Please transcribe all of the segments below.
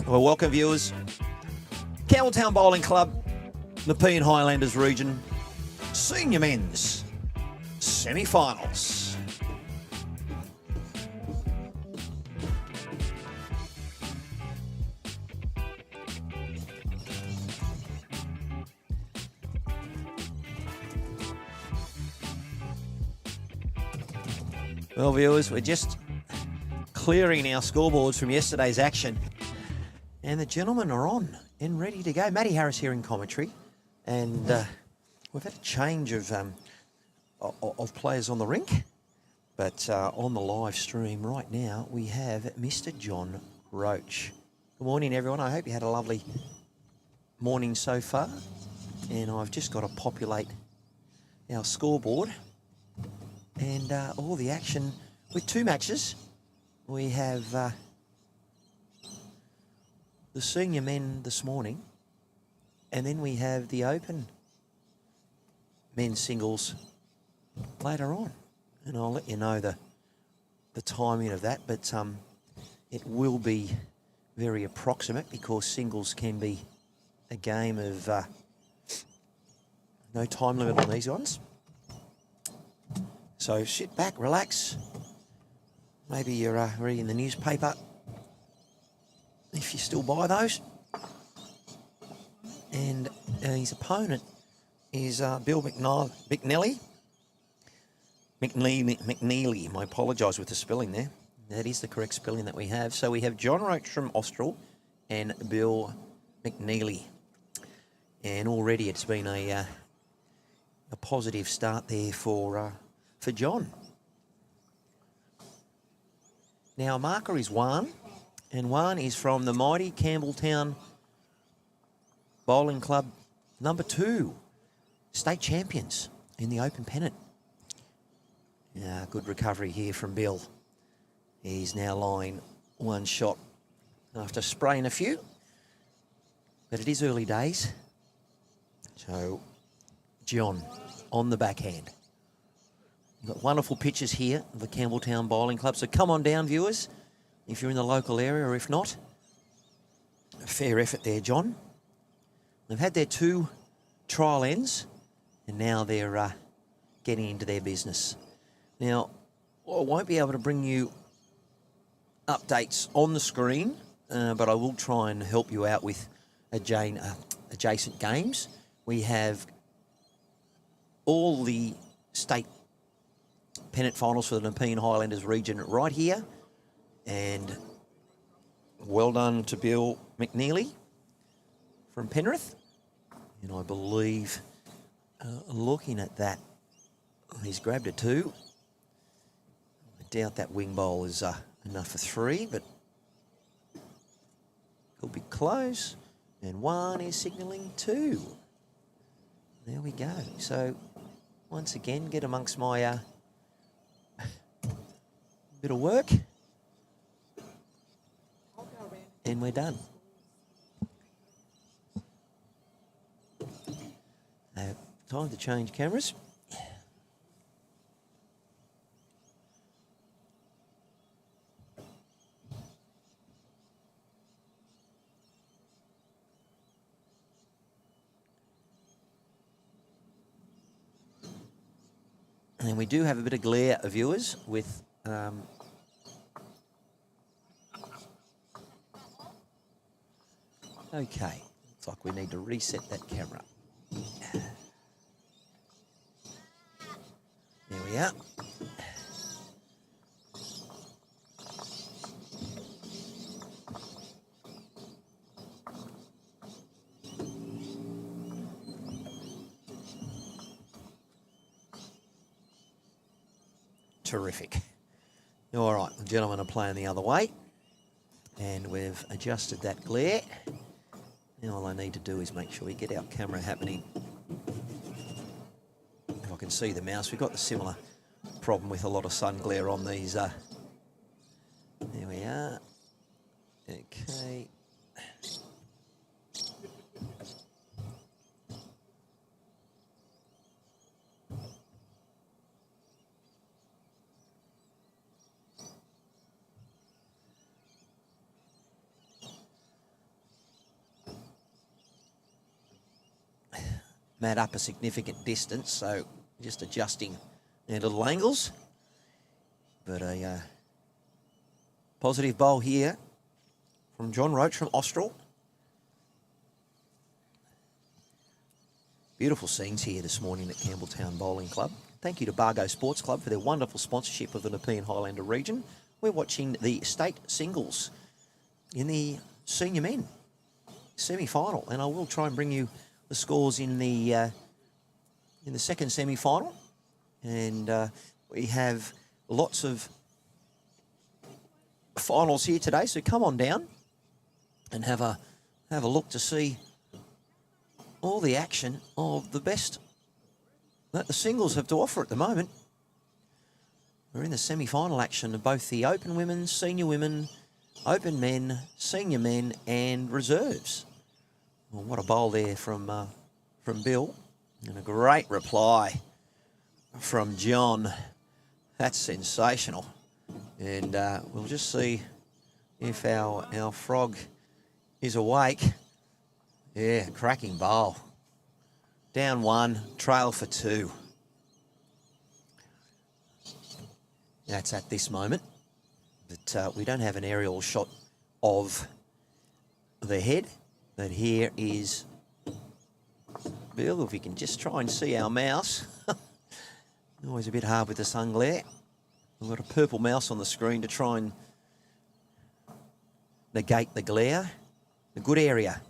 Well, welcome viewers. Campbelltown Bowling Club, Nepean Highlanders region, senior men's semi-finals. Well, viewers, we're just clearing our scoreboards from yesterday's action, and the gentlemen are on and ready to go. Matty Harris here in commentary, and we've had a change of players on the rink, but on the live stream right now we have Mr. John Roach. Good morning, everyone. I hope you had a lovely morning so far, and I've just got to populate our scoreboard and all the action with two matches. We have the senior men this morning, and then we have the open men's singles later on, and I'll let you know the timing of that, but it will be very approximate because singles can be a game of no time limit on these ones. So sit back, relax. Maybe you're reading the newspaper, if you still buy those. And his opponent is Bill McNeely. I apologise with the spelling there. That is the correct spelling that we have. So we have John Roach from Austral and Bill McNeely. And already it's been a positive start there for John. Now, marker is Juan, and Juan is from the mighty Campbelltown Bowling Club, number 2, state champions in the open pennant. Good recovery here from Bill. He's now lying one shot after spraying a few, but it is early days. So, John on the backhand. We've got wonderful pictures here of the Campbelltown Bowling Club. So come on down, viewers, if you're in the local area, or if not. A fair effort there, John. They've had their 2 trial ends, and now they're getting into their business. Now, I won't be able to bring you updates on the screen, but I will try and help you out with adjacent games. We have all the state pennant finals for the Nepean Highlanders region right here, and well done to Bill McNeely from Penrith. And I believe, looking at that, he's grabbed a 2. I doubt that wing bowl is enough for 3, but could be close. And 1 is signalling 2. There we go. So once again, get amongst my bit of work, and we're done. Time to change cameras. And we do have a bit of glare, viewers, with okay, looks like we need to reset that camera. There we are. Terrific. All right, the gentlemen are playing the other way, and we've adjusted that glare. Now all I need to do is make sure we get our camera happening. If I can see the mouse, we've got the similar problem with a lot of sun glare on these. There we are. Okay. mat up a significant distance, so just adjusting their little angles. But a positive bowl here from John Roach from Austral. Beautiful scenes here this morning at Campbelltown Bowling Club. Thank you to Bargo Sports Club for their wonderful sponsorship of the Nepean Highlander region. We're watching the state singles in the senior men semi-final, and I will try and bring you the scores in the second semi-final. And we have lots of finals here today, so come on down and have a look to see all the action of the best that the singles have to offer at the moment. We're in the semi-final action of both the Open Women, Senior Women, Open Men, Senior Men and Reserves. Well, what a bowl there from Bill, and a great reply from John. That's sensational. And we'll just see if our frog is awake. Yeah, cracking bowl. Down 1, trail for 2. That's at this moment. But we don't have an aerial shot of the head. But here is Bill, if we can just try and see our mouse. Always a bit hard with the sun glare. We've got a purple mouse on the screen to try and negate the glare. A good area.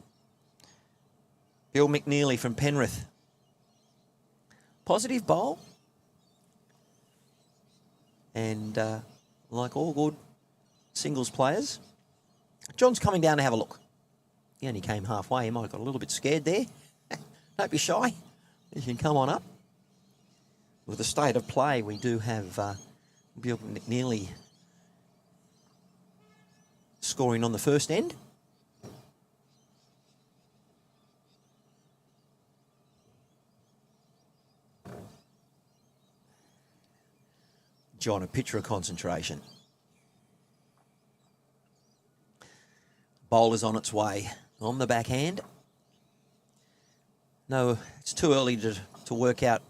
Bill McNeely from Penrith. Positive bowl. And like all good singles players, John's coming down to have a look. He only came halfway. He might have got a little bit scared there. Don't be shy. You can come on up. With the state of play, we do have Bill McNeely scoring on the first end. John, a picture of concentration. Bowler's on its way on the backhand. No, it's too early to work out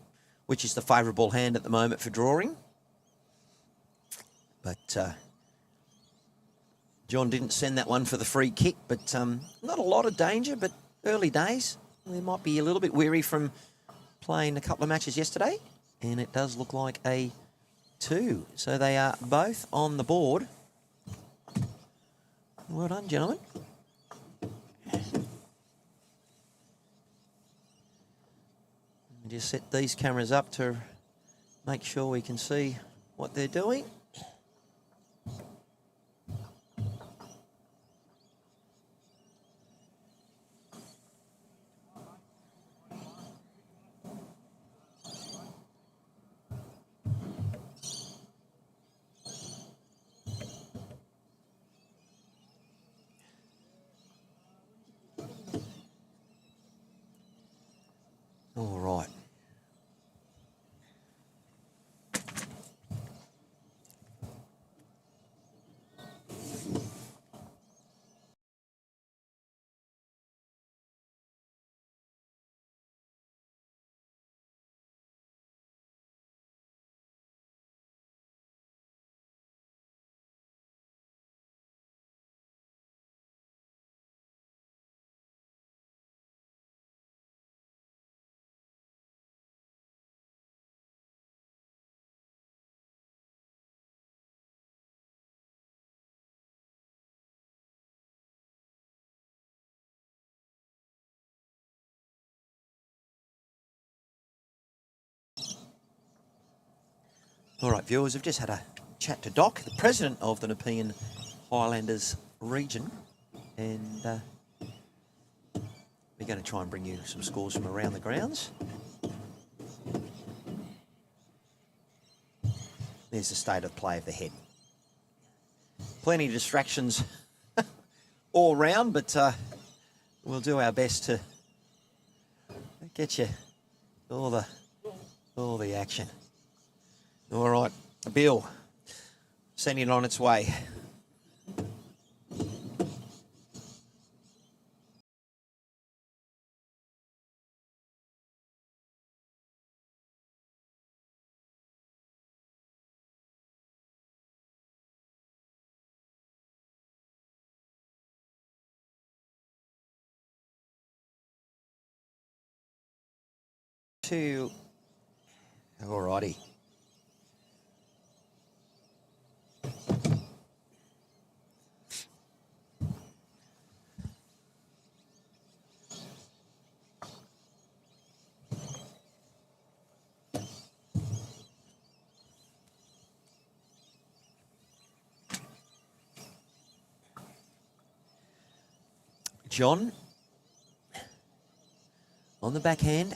which is the favourable hand at the moment for drawing. But John didn't send that one for the free kick, but not a lot of danger, but early days. They might be a little bit weary from playing a couple of matches yesterday, and it does look like a 2. So they are both on the board. Well done, gentlemen. Just set these cameras up to make sure we can see what they're doing. All right. All right, viewers, I've just had a chat to Doc, the president of the Nepean Highlanders region, and we're going to try and bring you some scores from around the grounds. There's the state of play of the head. Plenty of distractions all round, but we'll do our best to get you all the action. All right, Bill, sending it on its way. 2. Alrighty. John on the backhand.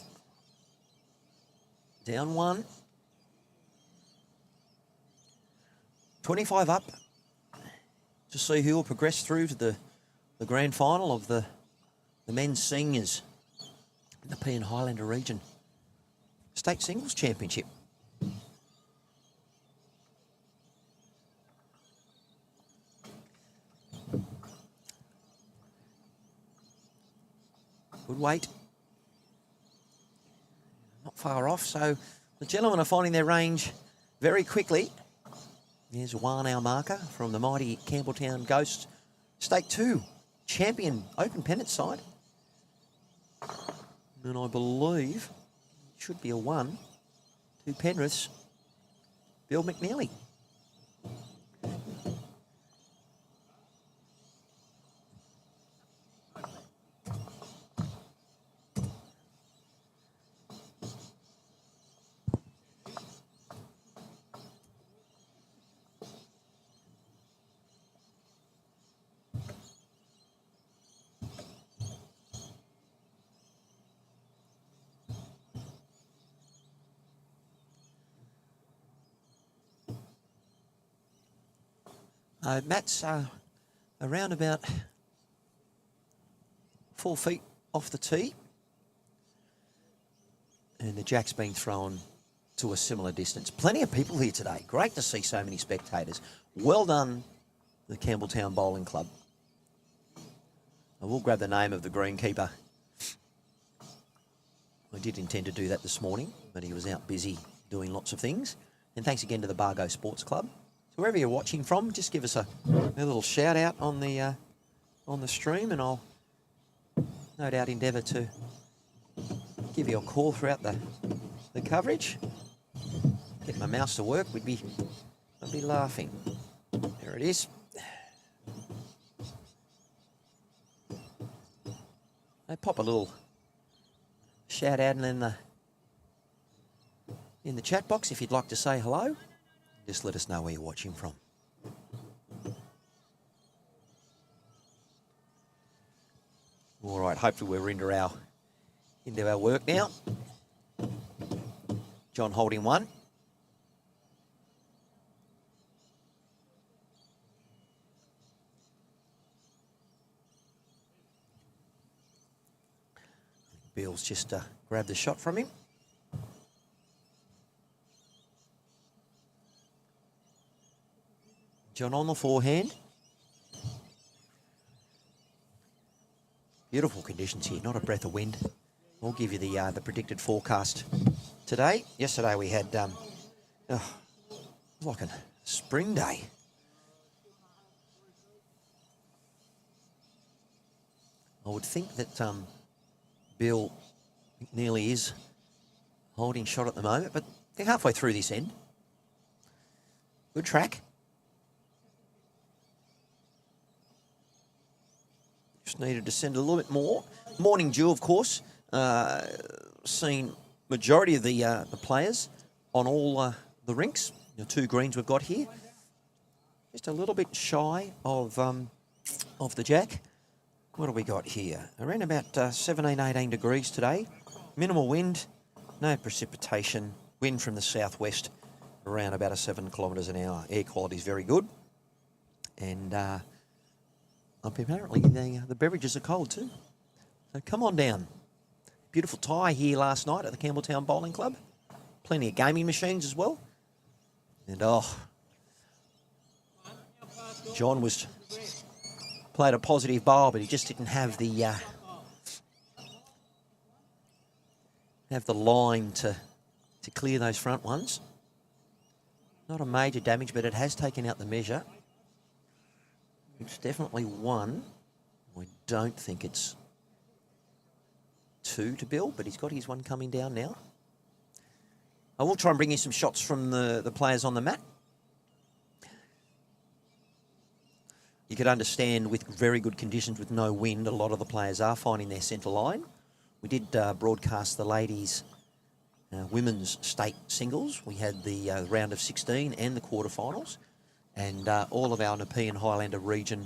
Down 1. 25 up to see who will progress through to the grand final of the men's seniors Nepean Highlander region state singles championship. Good weight. Not far off, so the gentlemen are finding their range very quickly. There's a 1 hour marker from the mighty Campbelltown Ghost State 2 champion open pennant side. And I believe it should be a 1 to Penrith's Bill McNeely. Matt's around about 4 feet off the tee. And the jack's been thrown to a similar distance. Plenty of people here today. Great to see so many spectators. Well done, the Campbelltown Bowling Club. I will grab the name of the greenkeeper. I did intend to do that this morning, but he was out busy doing lots of things. And thanks again to the Bargo Sports Club. So wherever you're watching from, just give us a little shout out on the stream, and I'll no doubt endeavour to give you a call throughout the coverage. Get my mouse to work, I'd be laughing. There it is. I pop a little shout out and then in the chat box if you'd like to say hello. Just let us know where you're watching from. All right, hopefully we're into our work now. John holding 1. Bill's just grabbed the shot from him. John on the forehand. Beautiful conditions here, not a breath of wind. We'll give you the predicted forecast today. Yesterday we had like a spring day. I would think that Bill McNeely is holding shot at the moment, but they're halfway through this end. Good track. Just needed to send a little bit more. Morning dew, of course. Seen majority of the players on all the rinks. The 2 greens we've got here. Just a little bit shy of the jack. What do we got here? Around about 17, 18 degrees today. Minimal wind, no precipitation. Wind from the southwest, around about 7 kilometres an hour. Air quality is very good. And apparently the beverages are cold too. So come on down. Beautiful tie here last night at the Campbelltown Bowling Club. Plenty of gaming machines as well. And John played a positive bowl, but he just didn't have the line to clear those front ones. Not a major damage, but it has taken out the measure. It's definitely 1. I don't think it's 2 to Bill, but he's got his 1 coming down now. I will try and bring you some shots from the players on the mat. You could understand with very good conditions with no wind, a lot of the players are finding their centre line. We did broadcast the ladies' women's state singles. We had the round of 16 and the quarterfinals. And all of our Nepean Highlander region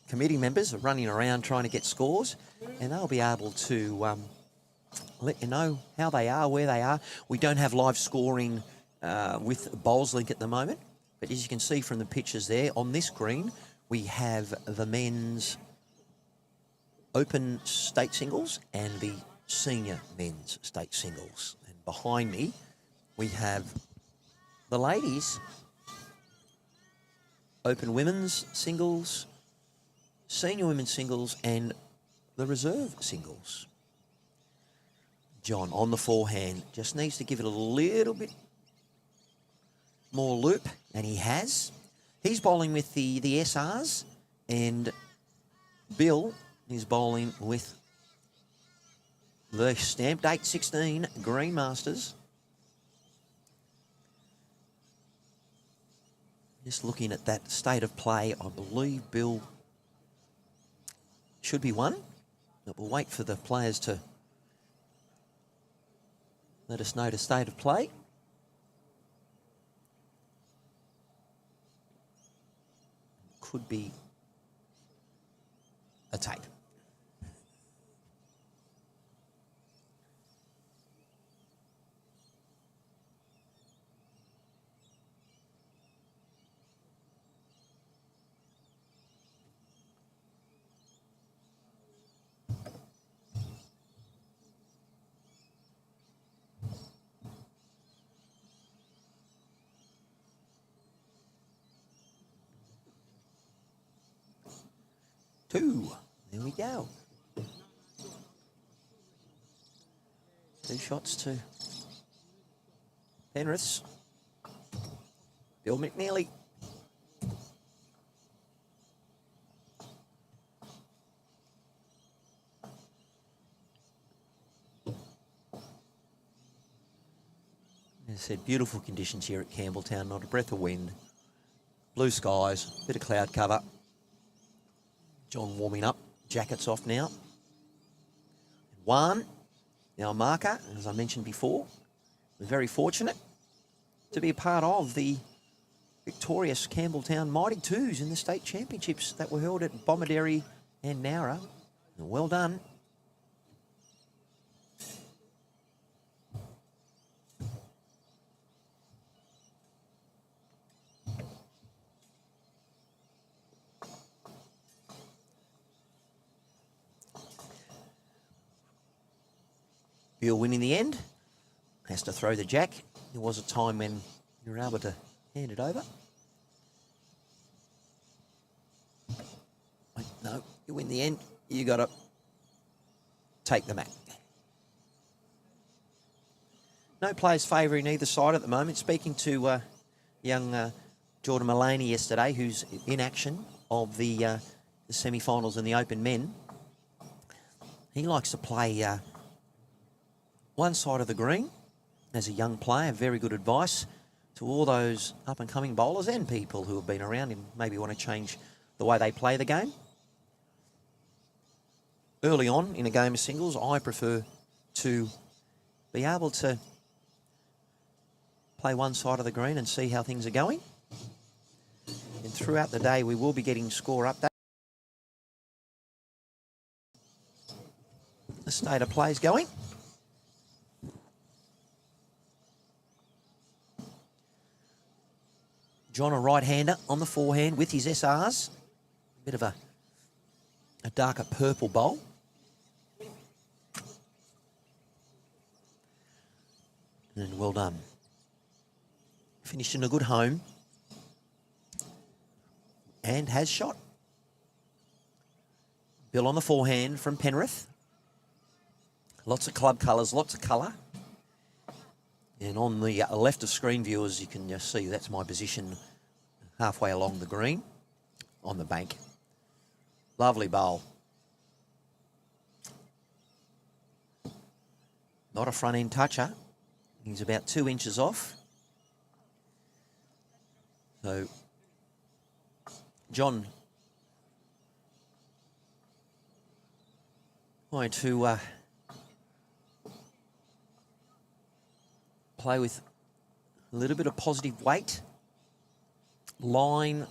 committee members are running around trying to get scores. And they'll be able to let you know how they are, where they are. We don't have live scoring with BowlsLink at the moment. But as you can see from the pictures there, on this green, we have the men's open state singles and the senior men's state singles. And behind me, we have the ladies' open women's singles, senior women's singles, and the reserve singles. John on the forehand just needs to give it a little bit more loop, and he has. He's bowling with the SRs, and Bill is bowling with the stamped 816 Green Masters. Just looking at that state of play, I believe Bill should be one, but we'll wait for the players to let us know the state of play. Could be a tape. Two. There we go. Two shots to Penrith's. Bill McNeely. As I said, beautiful conditions here at Campbelltown. Not a breath of wind. Blue skies, bit of cloud cover. John warming up, jackets off now. One, our marker, as I mentioned before, we're very fortunate to be a part of the victorious Campbelltown Mighty Twos in the state championships that were held at Bomaderry and Nowra. Well done. Bill winning the end, has to throw the jack. There was a time when you were able to hand it over. Wait, no, you win the end, you got to take the mat. No players favouring either side at the moment. Speaking to young Jordan Mullaney yesterday, who's in action of the semi-finals and the open men. He likes to play one side of the green as a young player. Very good advice to all those up-and-coming bowlers and people who have been around and maybe want to change the way they play the game. Early on in a game of singles, I prefer to be able to play one side of the green and see how things are going. And throughout the day, we will be getting score updates. The state of play is going. John, a right-hander on the forehand with his SRs. Bit of a darker purple bowl. And well done. Finished in a good home. And has shot. Bill on the forehand from Penrith. Lots of club colours, lots of colour. And on the left of screen viewers, you can just see that's my position halfway along the green on the bank. Lovely bowl. Not a front end toucher. He's about 2 inches off. So, John trying to play with a little bit of positive weight. Line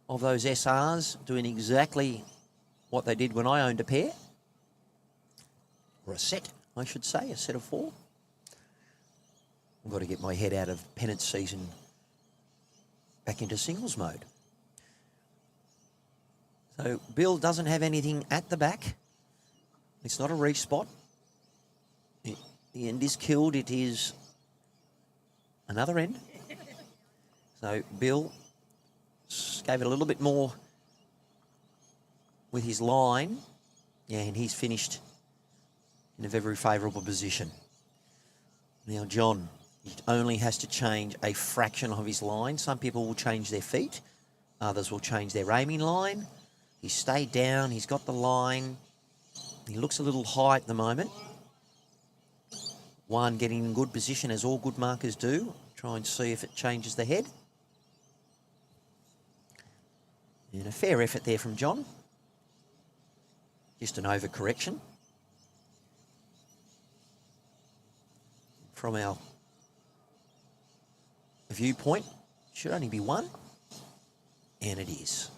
of those SRs doing exactly what they did when I owned a pair. Or a set, I should say, a set of 4. I've got to get my head out of pennant season back into singles mode. So Bill doesn't have anything at the back. It's not a reach spot. The end is killed. It is another end. So Bill gave it a little bit more with his line. Yeah, and he's finished in a very favourable position. Now John, he only has to change a fraction of his line. Some people will change their feet. Others will change their aiming line. He's stayed down. He's got the line. He looks a little high at the moment. One getting in good position, as all good markers do. Try and see if it changes the head. And a fair effort there from John. Just an overcorrection. From our viewpoint, should only be 1. And it is.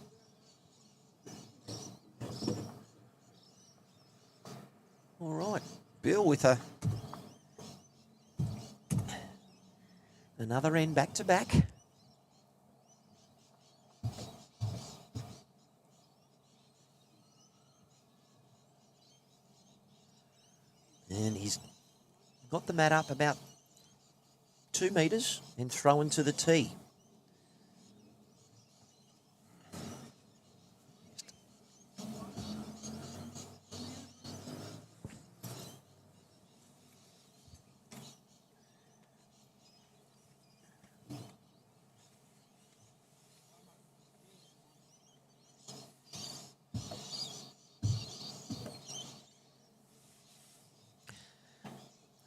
All right, Bill with another end back to back. And he's got the mat up about 2 metres and throw into the tee.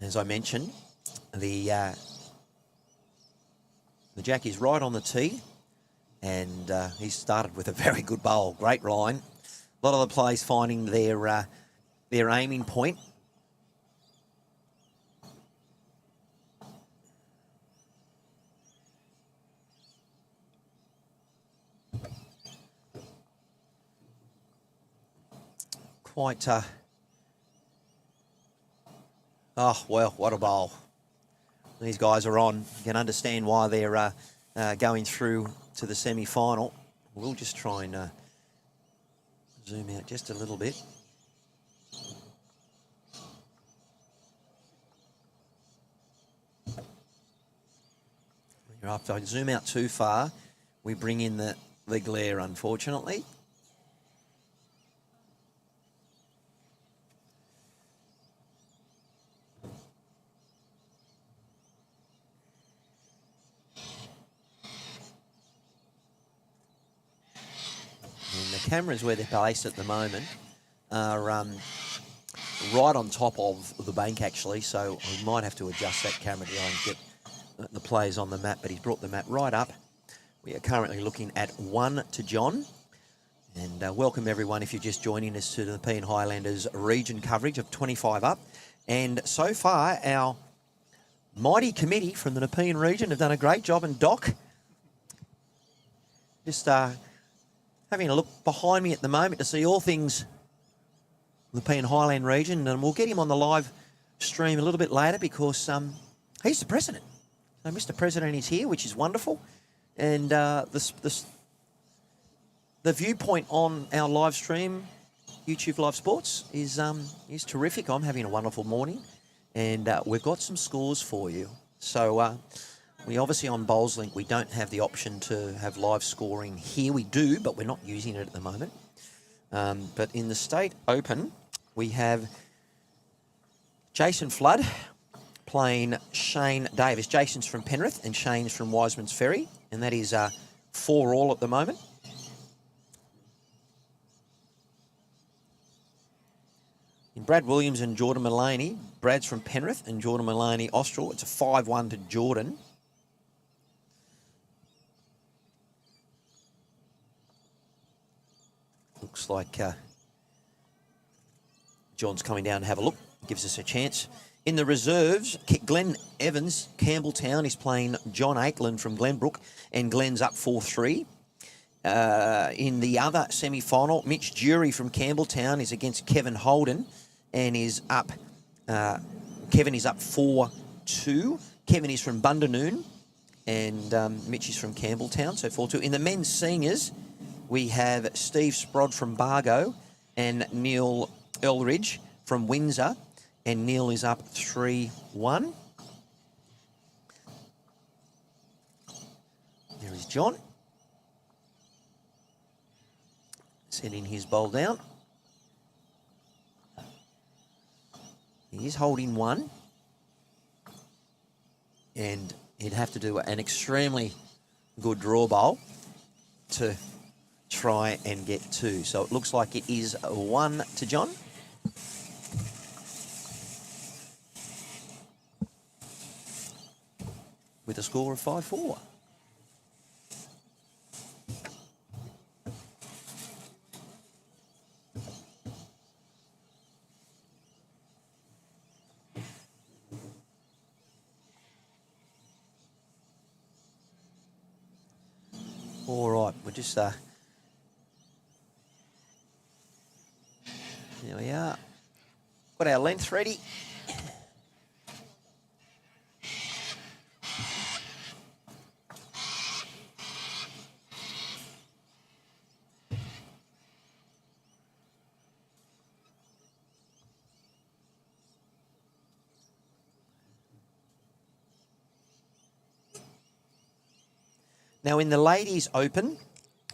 As I mentioned, the jack is right on the tee, and he started with a very good bowl, great line. A lot of the players finding their aiming point. Quite. Oh, well, what a bowl. These guys are on. You can understand why they're going through to the semi-final. We'll just try and zoom out just a little bit. If I zoom out too far, we bring in the glare, unfortunately. The cameras where they're placed at the moment are right on top of the bank, actually, so we might have to adjust that camera to get the players on the map, but he's brought the map right up. We are currently looking at 1 to John. And welcome, everyone, if you're just joining us to the Nepean Highlanders region coverage of 25 up. And so far, our mighty committee from the Nepean region have done a great job, and Doc just having a look behind me at the moment to see all things Nepean Highland region, and we'll get him on the live stream a little bit later because he's the president. So Mr. President is here, which is wonderful, and the viewpoint on our live stream, YouTube Live Sports, is terrific. I'm having a wonderful morning, and we've got some scores for you. So we obviously on BowlsLink, we don't have the option to have live scoring here. We do, but we're not using it at the moment. But in the State Open, we have Jason Flood playing Shane Davis. Jason's from Penrith and Shane's from Wiseman's Ferry, and that is 4-all at the moment. In Brad Williams and Jordan Mullaney. Brad's from Penrith and Jordan Mullaney, Austral. It's a 5-1 to Jordan. Looks like John's coming down to have a look. Gives us a chance. In the reserves, Glenn Evans, Campbelltown, is playing John Aitland from Glenbrook, and Glenn's up 4-3. In the other semi-final, Mitch Jury from Campbelltown is against Kevin Holden and is up. Kevin is up 4-2. Kevin is from Bundanoon and Mitch is from Campbelltown, so 4-2. In the men's seniors, we have Steve Sprod from Bargo and Neil Elridge from Windsor, and Neil is up 3-1. There is John. Setting his bowl down. He is holding one. And he'd have to do an extremely good draw bowl to try and get two. So it looks like it is 1 to John. With a score of 5-4. All right, we're just there we are. Got our length ready. Now, in the Ladies Open,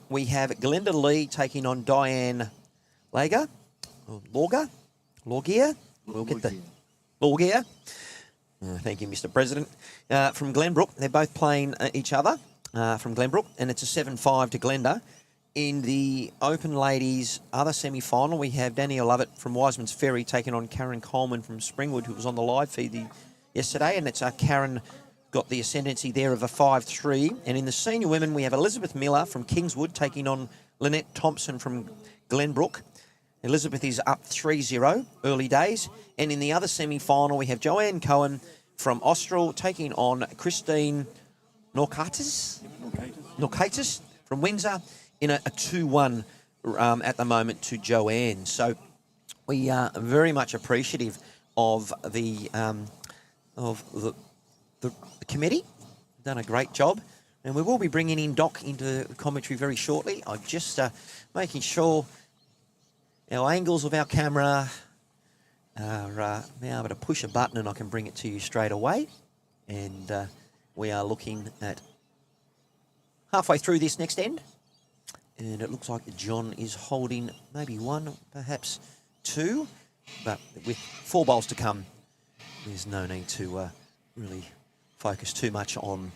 we have Glenda Lee taking on Diane Lager. Lorgier? We'll get the Lorgier. Thank you, Mr. President. From Glenbrook, they're both playing each other from Glenbrook, and it's a 7-5 to Glenda. In the Open Ladies other semi-final, we have Danielle Lovett from Wiseman's Ferry taking on Karen Coleman from Springwood, who was on the live feed yesterday, and it's Karen got the ascendancy there of a 5-3. And in the senior women, we have Elizabeth Miller from Kingswood taking on Lynette Thompson from Glenbrook. Elizabeth is up 3-0, early days. And in the other semi-final, we have Joanne Cohen from Austral taking on Christine Norcatis from Windsor in a 2-1 at the moment to Joanne. So we are very much appreciative of the committee. Done a great job, and we will be bringing in Doc into commentary very shortly. I'm just making sure our angles of our camera are now able to push a button and I can bring it to you straight away. And we are looking at halfway through this next end, and it looks like John is holding maybe one, perhaps two, but with 4 bowls to come, there's no need to really focus too much on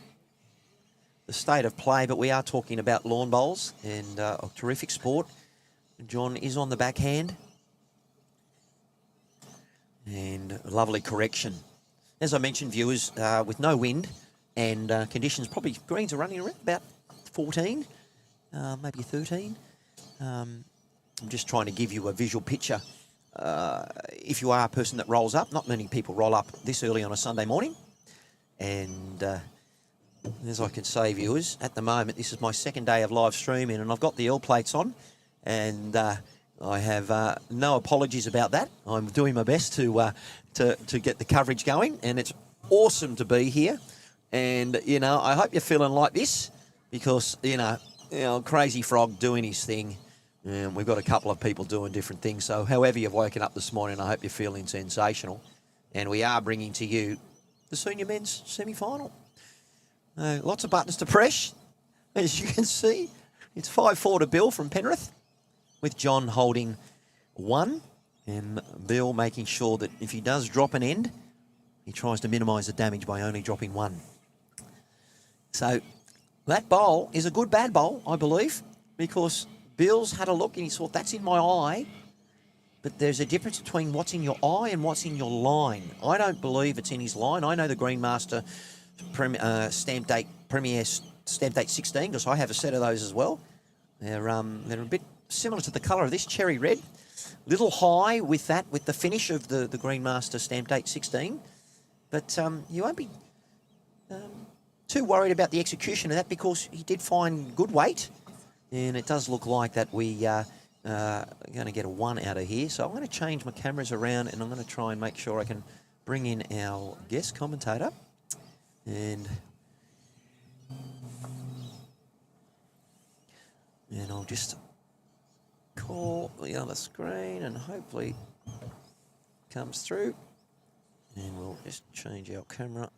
the state of play, but we are talking about lawn bowls and a terrific sport. John is on the backhand. And a lovely correction. As I mentioned, viewers, with no wind and conditions, probably greens are running around about 14, maybe 13. I'm just trying to give you a visual picture. If you are a person that rolls up, not many people roll up this early on a Sunday morning. And as I can say, viewers, at the moment, this is my second day of live streaming, and I've got the L plates on, and I have no apologies about that. I'm doing my best to get the coverage going, and it's awesome to be here. And I hope you're feeling like this, because Crazy Frog doing his thing, and we've got a couple of people doing different things. So however you've woken up this morning, I hope you're feeling sensational. And we are bringing to you the senior men's semi-final. Lots of buttons to press, as you can see. It's 5-4 to Bill from Penrith, with John holding 1, and Bill making sure that if he does drop an end, he tries to minimise the damage by only dropping 1. So that bowl is a good bad bowl, I believe, because Bill's had a look and he thought, that's in my eye, but there's a difference between what's in your eye and what's in your line. I don't believe it's in his line. I know the Greenmaster stamp date Premier stamp date 16 because I have a set of those as well. They're a bit similar to the colour of this cherry red. Little high with that, with the finish of the Greenmaster stamp date 16, but you won't be too worried about the execution of that because he did find good weight, and it does look like that we are going to get a 1 out of here. So I'm going to change my cameras around, and I'm going to try and make sure I can bring in our guest commentator, and I'll just call the other screen and hopefully comes through, and we'll just change our camera.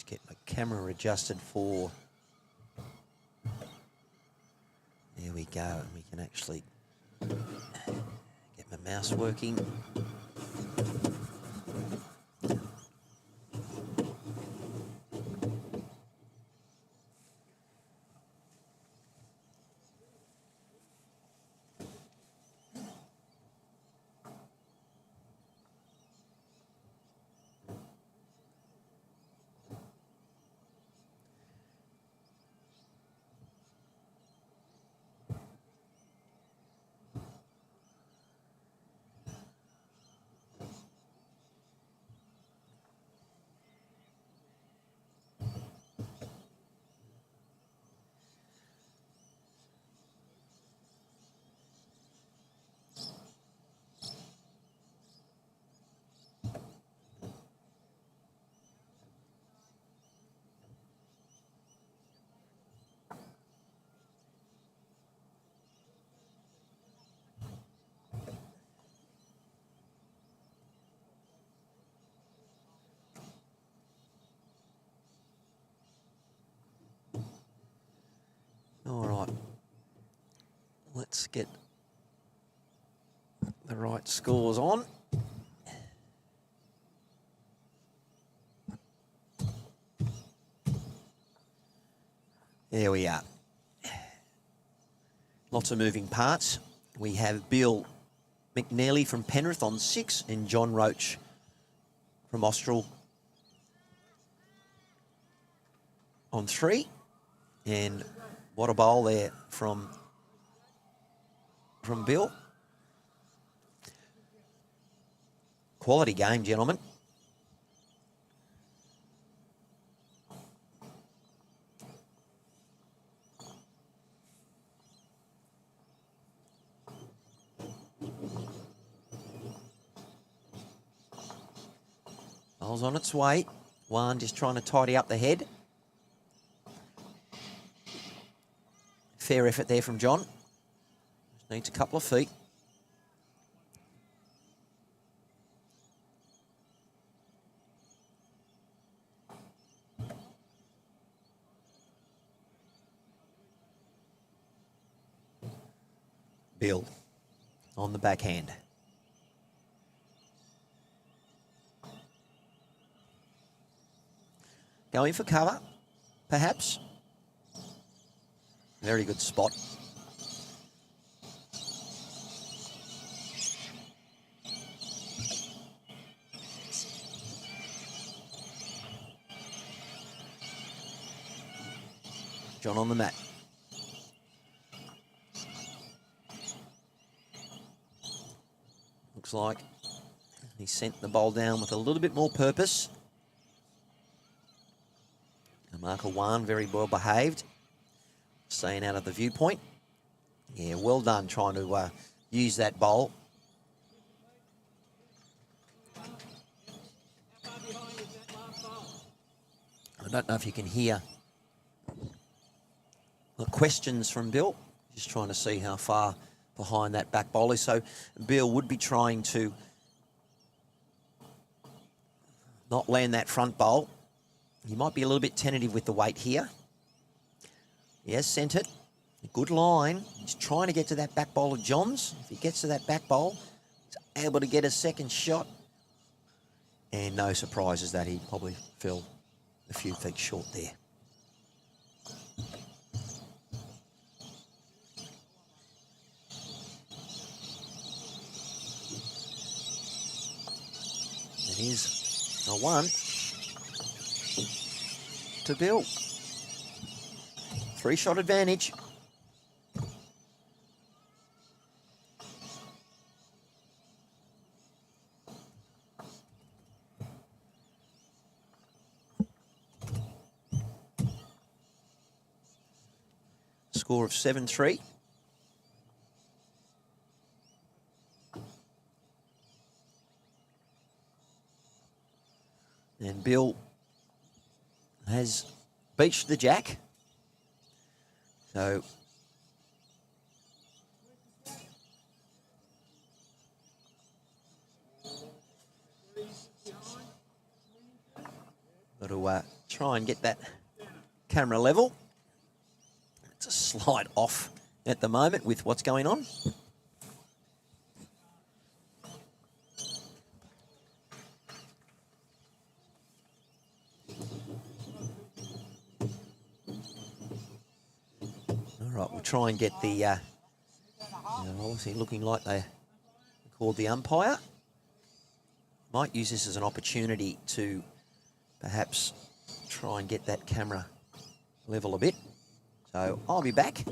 Get my camera adjusted for, there we go, and we can actually get my mouse working. All right, let's get the right scores on. There we are. Lots of moving parts. We have Bill McNeely from Penrith on 6 and John Roach from Austral on 3. And what a bowl there from Bill. Quality game, gentlemen. Bowl's on its way. One just trying to tidy up the head. Fair effort there from John. Just needs a couple of feet. Bill on the backhand. Going for cover, perhaps. Very good spot. John on the mat. Looks like he sent the bowl down with a little bit more purpose. And marker 1, very well behaved. Staying out of the viewpoint. Yeah, well done trying to use that bowl. I don't know if you can hear the questions from Bill. Just trying to see how far behind that back bowl is. So Bill would be trying to not land that front bowl. He might be a little bit tentative with the weight here. Yes, sent it. A good line. He's trying to get to that back bowl of John's. If he gets to that back bowl, he's able to get a second shot. And no surprises that he probably fell a few feet short there. It is a 1 to Bill. 3-shot advantage. Score of 7-3. And Bill has beached the jack. So got to try and get that camera level. It's a slight off at the moment with what's going on. All right, we'll try and get the, obviously looking like they called the umpire. Might use this as an opportunity to perhaps try and get that camera level a bit. So I'll be back.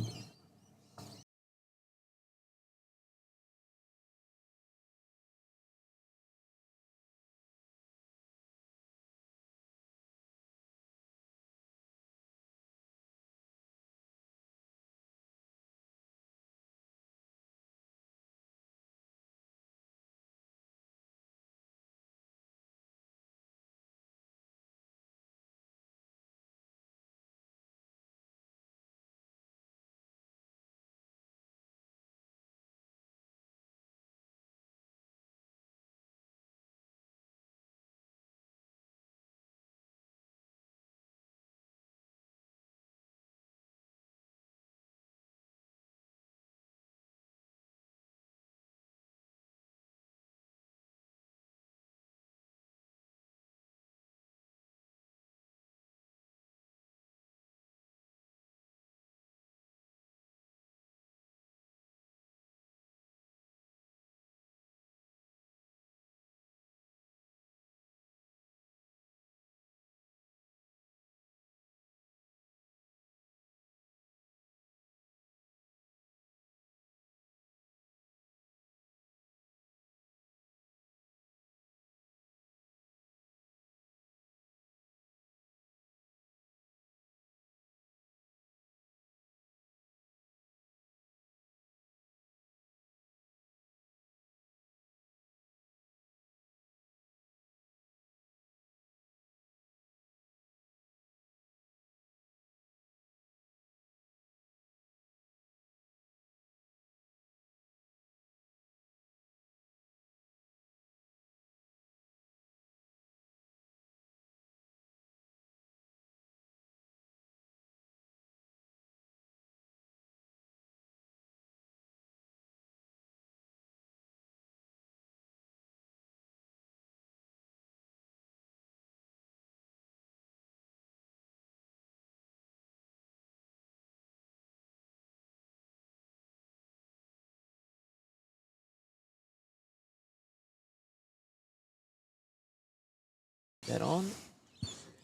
That on,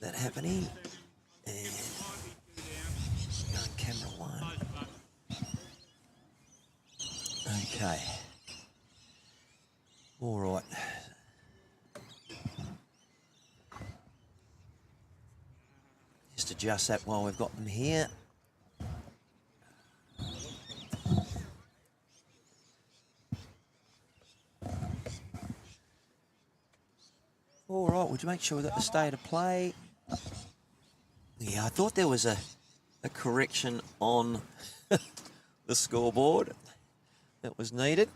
that happening, and camera 1. Okay. All right. Just adjust that while we've got them here. All right, would you make sure we got the state of play? Yeah, I thought there was a correction on the scoreboard that was needed.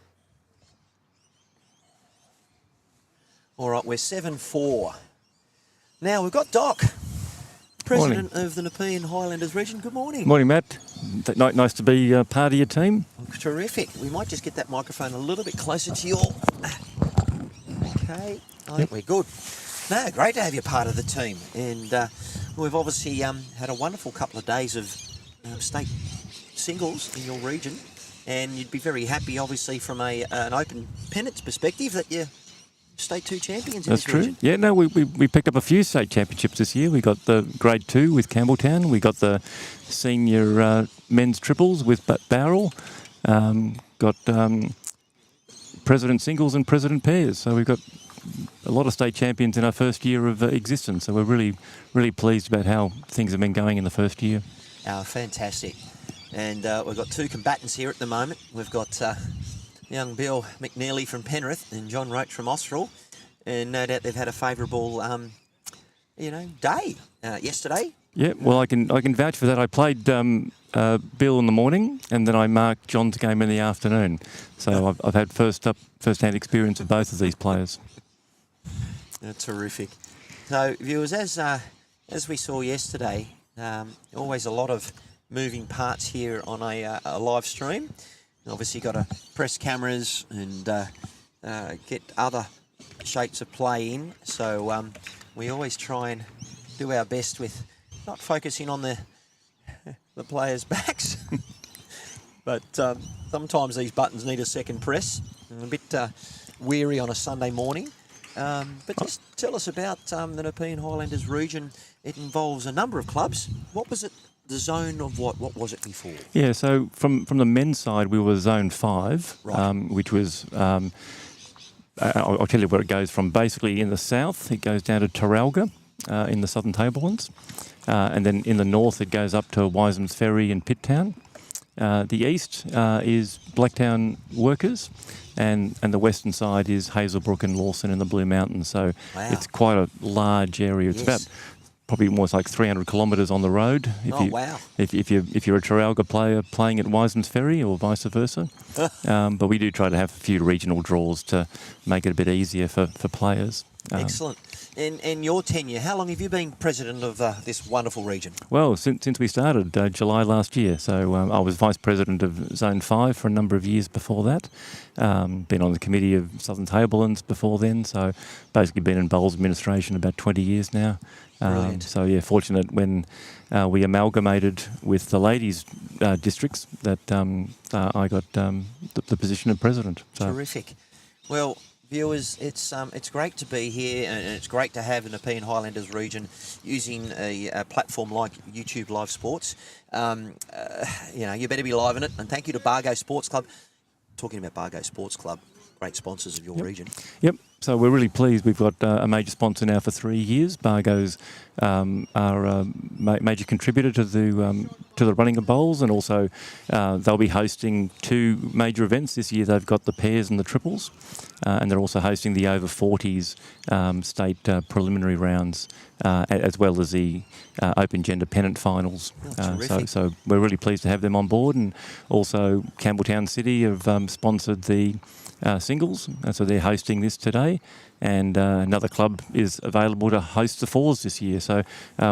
All right, we're 7-4. Now, we've got Doc. President of the Nepean Highlanders region. Good morning. Morning, Matt. Nice to be part of your team. Terrific. We might just get that microphone a little bit closer to your... Okay, I think we're good. No, great to have you part of the team. And we've obviously had a wonderful couple of days of state singles in your region. And you'd be very happy, obviously, from an open pennants perspective, that you're State 2 champions in That's this true. region. Yeah, no, we picked up a few state championships this year. We got the Grade 2 with Campbelltown. We got the senior men's triples with Bowral. Got president singles and president pairs. So we've got a lot of state champions in our first year of existence. So we're really pleased about how things have been going in the first year. Fantastic. And we've got two combatants here at the moment. We've got young Bill McNeely from Penrith and John Roach from Austral. And no doubt they've had a favourable, day yesterday. Yeah, well, I can vouch for that. I played Bill in the morning, and then I marked John's game in the afternoon. So I've had first-hand experience of both of these players. Terrific. So, viewers, as we saw yesterday, always a lot of moving parts here on a live stream. Obviously, got to press cameras and get other shapes of play in. So we always try and do our best with not focusing on the players' backs, but sometimes these buttons need a second press. I'm a bit weary on a Sunday morning. But just tell us about the Nepean Highlanders region. It involves a number of clubs. What was it? The zone of what? What was it before? Yeah, so from the men's side, we were Zone 5, right. Which was, I'll tell you where it goes from. Basically, in the south, it goes down to Taralga in the southern tablelands. And then in the north, it goes up to Wiseman's Ferry and Pitttown. The east is Blacktown Workers, and the western side is Hazelbrook and Lawson in the Blue Mountains. So it's quite a large area. It's about probably almost like 300 kilometres on the road. If you're a Taralga player playing at Wiseman's Ferry or vice versa. But we do try to have a few regional draws to make it a bit easier for players. Excellent. In your tenure, how long have you been president of this wonderful region? Well, since we started, July last year. So I was vice president of Zone 5 for a number of years before that. Been on the committee of Southern Tablelands before then. So basically been in bowls administration about 20 years now. So yeah, fortunate when we amalgamated with the ladies' districts that I got the position of president. So. Terrific. Well, viewers, it's great to be here, and it's great to have the Nepean Highlanders region using a platform like Youtubelivesports. You better be live in it, and thank you to Bargo Sports Club. Talking about Bargo Sports Club, great sponsors of your region. Yep. So we're really pleased. We've got a major sponsor now for 3 years. Bargo's are a major contributor to the running of bowls, and also they'll be hosting 2 major events this year. They've got the pairs and the triples, and they're also hosting the over 40s state preliminary rounds, as well as the open gender pennant finals. So we're really pleased to have them on board, and also Campbelltown City have sponsored the singles, so they're hosting this today, and another club is available to host the fours this year. So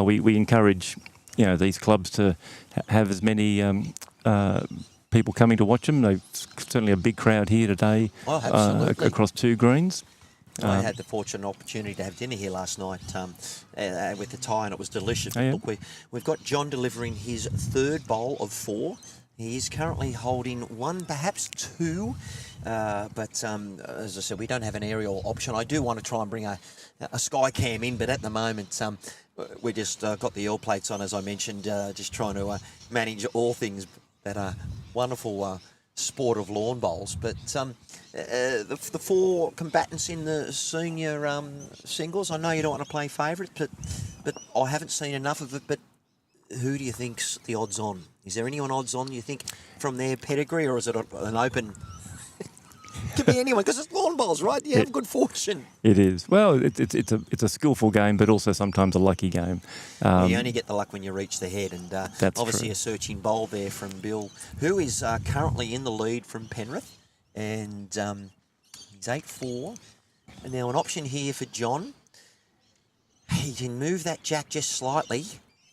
we encourage these clubs to have as many people coming to watch them. There's certainly a big crowd here today across 2 greens. I had the fortunate opportunity to have dinner here last night with the Thai, and it was delicious. Look, we've got John delivering his 3rd bowl of 4. He is currently holding 1, perhaps 2, but as I said, we don't have an aerial option. I do want to try and bring a sky cam in, but at the moment we just got the L plates on, as I mentioned, just trying to manage all things that are wonderful sport of lawn bowls. But the 4 combatants in the senior singles, I know you don't want to play favourites, but I haven't seen enough of it. But who do you think's the odds on? Is there anyone odds on, you think, from their pedigree, or is it an open... Could be anyone, because it's lawn bowls, right? You have good fortune. It is. Well, it's a skillful game, but also sometimes a lucky game. You only get the luck when you reach the head, and obviously true. A searching bowl there from Bill, who is currently in the lead from Penrith, and he's 8-4. And now an option here for John. He can move that jack just slightly,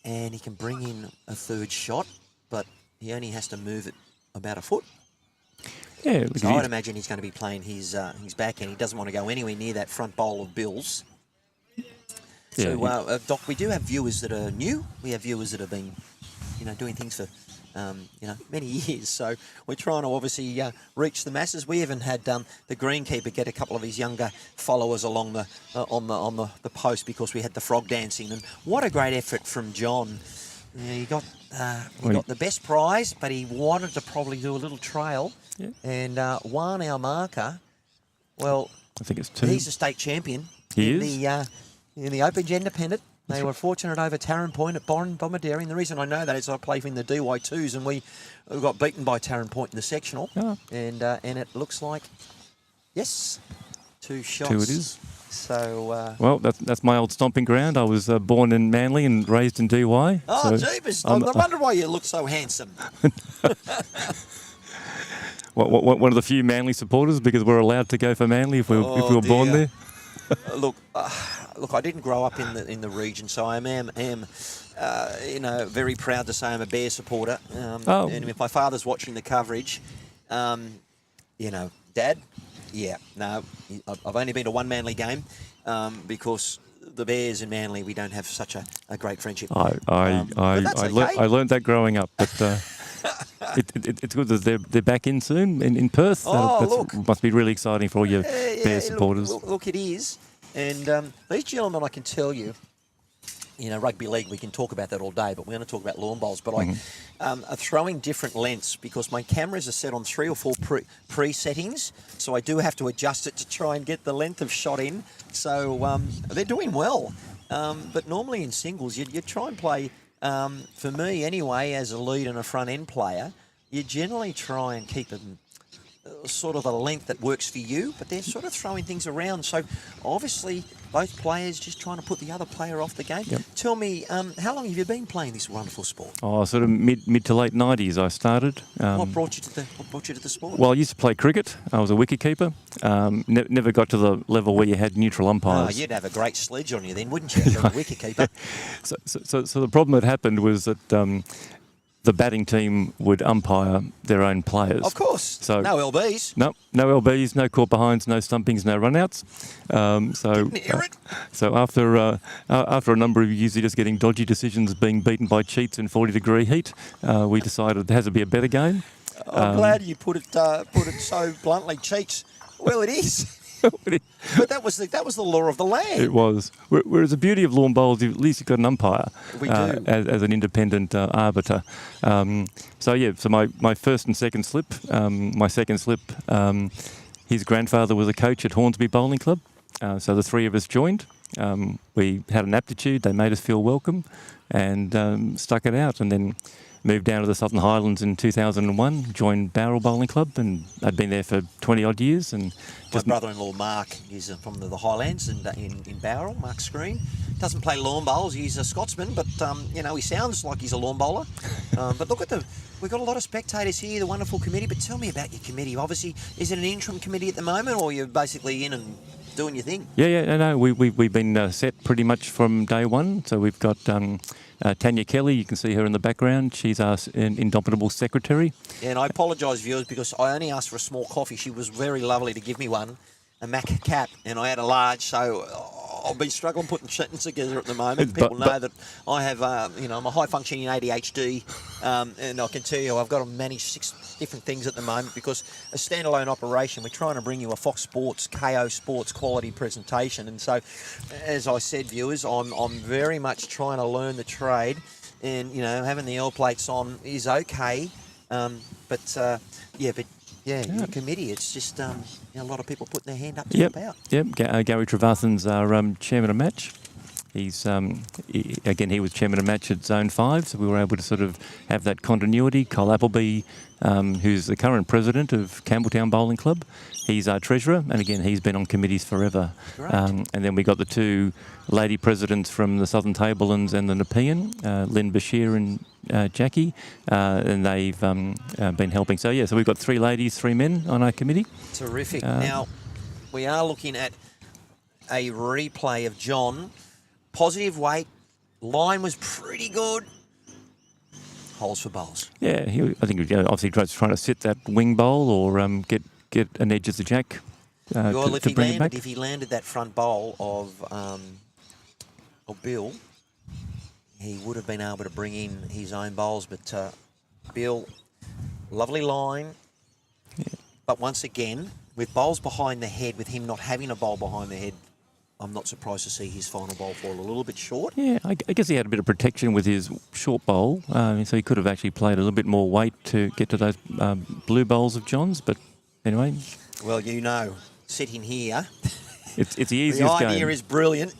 and he can bring in a third shot, but he only has to move it about a foot. Yeah, So I'd imagine he's going to be playing his backhand. He doesn't want to go anywhere near that front bowl of Bill's. Yeah, So, Doc, we do have viewers that are new. We have viewers that have been, doing things for, many years. So we're trying to obviously reach the masses. We even had the greenkeeper get a couple of his younger followers along the on the post because we had the frog dancing. And what a great effort from John. He got the best prize, but he wanted to probably do a little trail. Yeah. And Juan, our marker, well, I think it's 2. he's a state champion. He is? In the Open Independent. They were fortunate over Tarrant Point at Bombarderi. And the reason I know that is I play in the DY2s and we got beaten by Tarrant Point in the sectional. Oh. And it looks like, yes, 2 shots. 2 it is. So... well, that's my old stomping ground. I was born in Manly and raised in DY. Oh, jeepers. I wonder why you look so handsome. One of the few Manly supporters, because we're allowed to go for Manly if we were born there. Look, I didn't grow up in the region, so I am very proud to say I'm a Bear supporter. And if my father's watching the coverage, Dad, I've only been to one Manly game because the Bears and Manly, we don't have such a great friendship. I learned that growing up, but it's good that they're back in soon in Perth. That must be really exciting for all your Bear supporters. Look, it is. And these gentlemen, I can tell you, rugby league, we can talk about that all day, but we're going to talk about lawn bowls. But I are throwing different lengths because my cameras are set on 3 or 4 pre-settings, so I do have to adjust it to try and get the length of shot in. So they're doing well. But normally in singles, you try and play, for me anyway, as a lead and a front-end player, you generally try and keep them sort of a length that works for you, but they're sort of throwing things around. So obviously both players just trying to put the other player off the game. Yep. Tell me, how long have you been playing this wonderful sport? Oh, sort of mid to late 90s I started. What brought you to the sport? Well, I used to play cricket. I was a wicketkeeper. Never got to the level where you had neutral umpires. Oh, you'd have a great sledge on you then, wouldn't you, as a wicketkeeper? So the problem that happened was that the batting team would umpire their own players. Of course. So no LBs. No LBs, no caught behinds, no stumpings, no runouts. Didn't hear it. So after a number of years of just getting dodgy decisions, being beaten by cheats in 40-degree heat, we decided there has to be a better game. I'm glad you put it so bluntly, cheats. Well, it is. But that was the law of the land. It was. Whereas the beauty of lawn bowls, at least you've got an umpire. We do. As an independent arbiter. So my first and second slip, his grandfather was a coach at Hornsby Bowling Club. So the 3 of us joined. We had an aptitude. They made us feel welcome and stuck it out. And then moved down to the Southern Highlands in 2001, joined Bowral Bowling Club, and I'd been there for 20-odd years. And my brother-in-law, Mark, is from the Highlands and in Bowral. Mark Screen. Doesn't play lawn bowls. He's a Scotsman, but, he sounds like he's a lawn bowler. But look at we've got a lot of spectators here, the wonderful committee. But tell me about your committee. Obviously, is it an interim committee at the moment, or you're basically in and doing your thing? No. We've been set pretty much from day one. So we've got Tanya Kelly, you can see her in the background. She's our indomitable secretary. Yeah, and I apologise, viewers, because I only asked for a small coffee. She was very lovely to give me one, a Mac cap, and I had a large, so I'll be struggling putting sentences together at the moment. People know that I have, I'm a high-functioning ADHD, and I can tell you I've got to manage 6 different things at the moment because a standalone operation, we're trying to bring you a Fox Sports, KO Sports quality presentation. And so, as I said, viewers, I'm very much trying to learn the trade, and, having the L plates on is okay, but your committee, it's just a lot of people putting their hand up to help out. Yep, Gary Trevathan's our chairman of match. He's he was chairman of match at Zone 5, so we were able to sort of have that continuity. Kyle Appleby, who's the current president of Campbelltown Bowling Club, he's our treasurer, and again, he's been on committees forever. And then we got the 2 lady presidents from the Southern Tablelands and the Nepean, Lynn Bashir and Jackie, and they've been helping. So we've got 3 ladies, 3 men on our committee. Terrific. Now, we are looking at a replay of John. Positive weight, line was pretty good. Holes for bowls. Yeah, I think obviously trying to sit that wing bowl or get an edge of the jack Well, to bring it back. If he landed that front bowl of Bill, he would have been able to bring in his own bowls. But Bill, lovely line. Yeah. But once again, with bowls behind the head, with him not having a bowl behind the head, I'm not surprised to see his final bowl fall a little bit short. Yeah, I guess he had a bit of protection with his short bowl, so he could have actually played a little bit more weight to get to those blue bowls of John's. But anyway, well, sitting here, it's the easiest the game. idea is brilliant,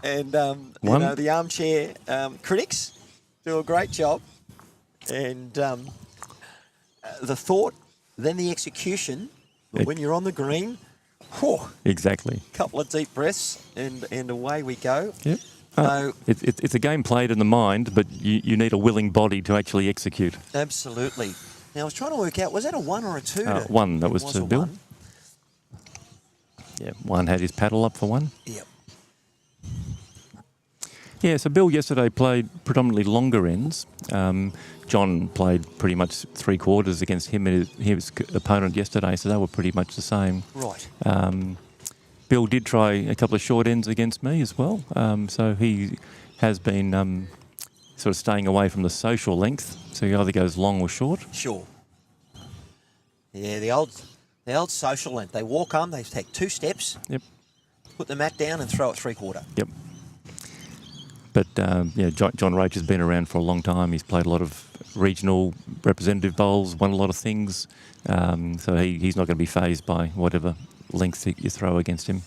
and the armchair critics do a great job, and the thought, then the execution. But when you're on the green. Whew, exactly. Couple of deep breaths and away we go. Yep. So it's a game played in the mind, but you need a willing body to actually execute. Absolutely. Now I was trying to work out, was that a 1 or a 2? One. That was to Bill. 1. Yeah, one had his paddle up for one. Yep. Yeah, so Bill yesterday played predominantly longer ends. John played pretty much 3/4 against him and his opponent yesterday, so they were pretty much the same. Right. Bill did try a couple of short ends against me as well, so he has been sort of staying away from the social length, so he either goes long or short. Sure. Yeah, the old social length. They walk on, they take 2 steps. Yep. Put the mat down and throw it 3/4. Yep. But John Roach has been around for a long time. He's played a lot of regional representative bowls, won a lot of things. So he's not going to be fazed by whatever length you throw against him.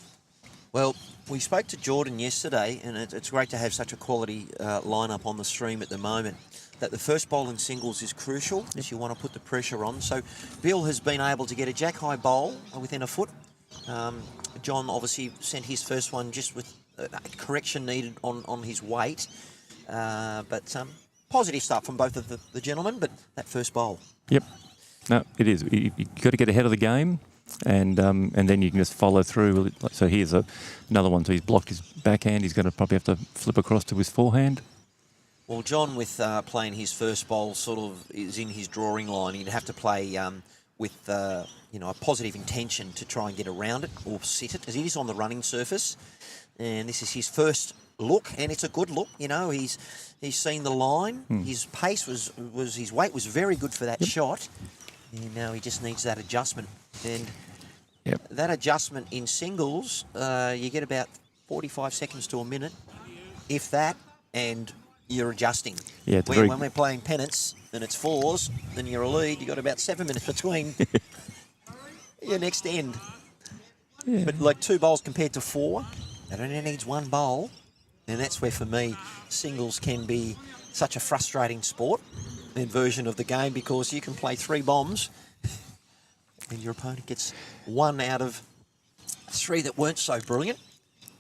Well, we spoke to Jordan yesterday, and it's great to have such a quality lineup on the stream at the moment, that the first bowl in singles is crucial if you want to put the pressure on. So Bill has been able to get a jack-high bowl within a foot. John obviously sent his first one just with correction needed on his weight. But positive stuff from both of the gentlemen, but that first bowl. Yep. No, it is. You've got to get ahead of the game, and then you can just follow through. So here's another one. So he's blocked his backhand. He's going to probably have to flip across to his forehand. Well, John, with playing his first bowl, sort of is in his drawing line. He'd have to play with a positive intention to try and get around it or sit it, as it is on the running surface. And this is his first look, and it's a good look. He's seen the line. His pace was his weight was very good for that shot, and now he just needs that adjustment. And that adjustment in singles, you get about 45 seconds to a minute, if that, and you're adjusting. Yeah, when we're playing pennants and it's 4s, then you're a lead. You got about 7 minutes between your next end. Yeah. But like 2 bowls compared to 4. It only needs 1 bowl, and that's where, for me, singles can be such a frustrating sport and version of the game, because you can play 3 bombs and your opponent gets 1 out of 3 that weren't so brilliant.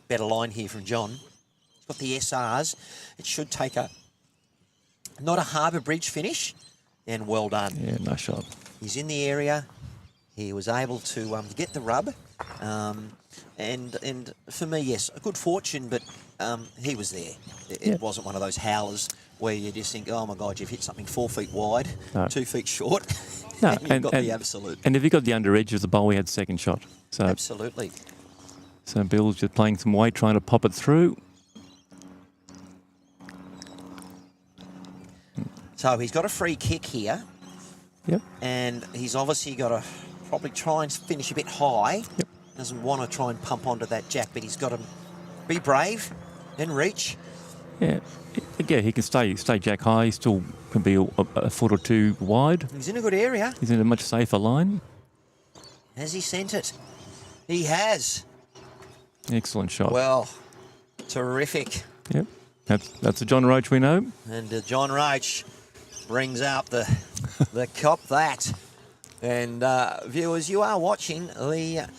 Better line here from John. He's got the SRs. It should take not a Harbour Bridge finish, and well done. Yeah, nice shot. He's in the area. He was able to get the rub. And for me, yes, a good fortune, but he was there. It wasn't one of those howlers where you just think, oh my God, you've hit something 4 feet wide, 2 feet short, No, and you've got the absolute. And if you got the under edge of the bowl, we had second shot. So Absolutely. So Bill's just playing some weight, trying to pop it through. So he's got a free kick here. Yep. And he's obviously got to probably try and finish a bit high. Yep. Doesn't want to try and pump onto that jack, but he's got to be brave and reach. Yeah. Yeah, he can stay jack high. He still can be a foot or 2 wide. He's in a good area. He's in a much safer line. Has he sent it? He has. Excellent shot. Well, terrific. Yep. That's a John Roach we know. And John Roach brings out the cop that. And viewers, you are watching the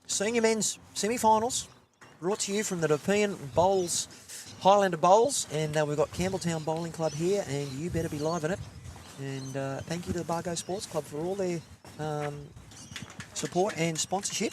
Senior Men's Semi-Finals, brought to you from the Nepean Highlander Bowls. And we've got Campbelltown Bowling Club here, and you better be live in it. And thank you to the Bargo Sports Club for all their support and sponsorship.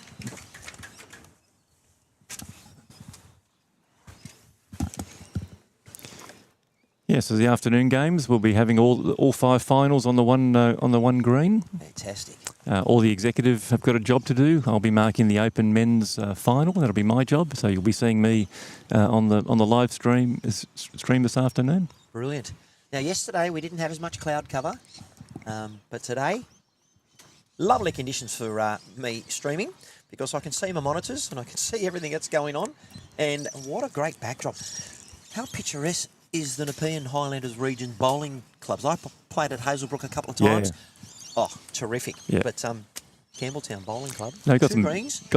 So the afternoon games, we'll be having all 5 finals on the one green. Fantastic. All the executive have got a job to do. I'll be marking the Open Men's final. That'll be my job. So you'll be seeing me on the live stream this afternoon. Brilliant. Now, yesterday we didn't have as much cloud cover, but today, lovely conditions for me streaming because I can see my monitors and I can see everything that's going on. And what a great backdrop. How picturesque is the Nepean Highlanders region bowling clubs? I played at Hazelbrook a couple of times. Yeah. Oh, terrific. Yeah. But Campbelltown Bowling Club, No, got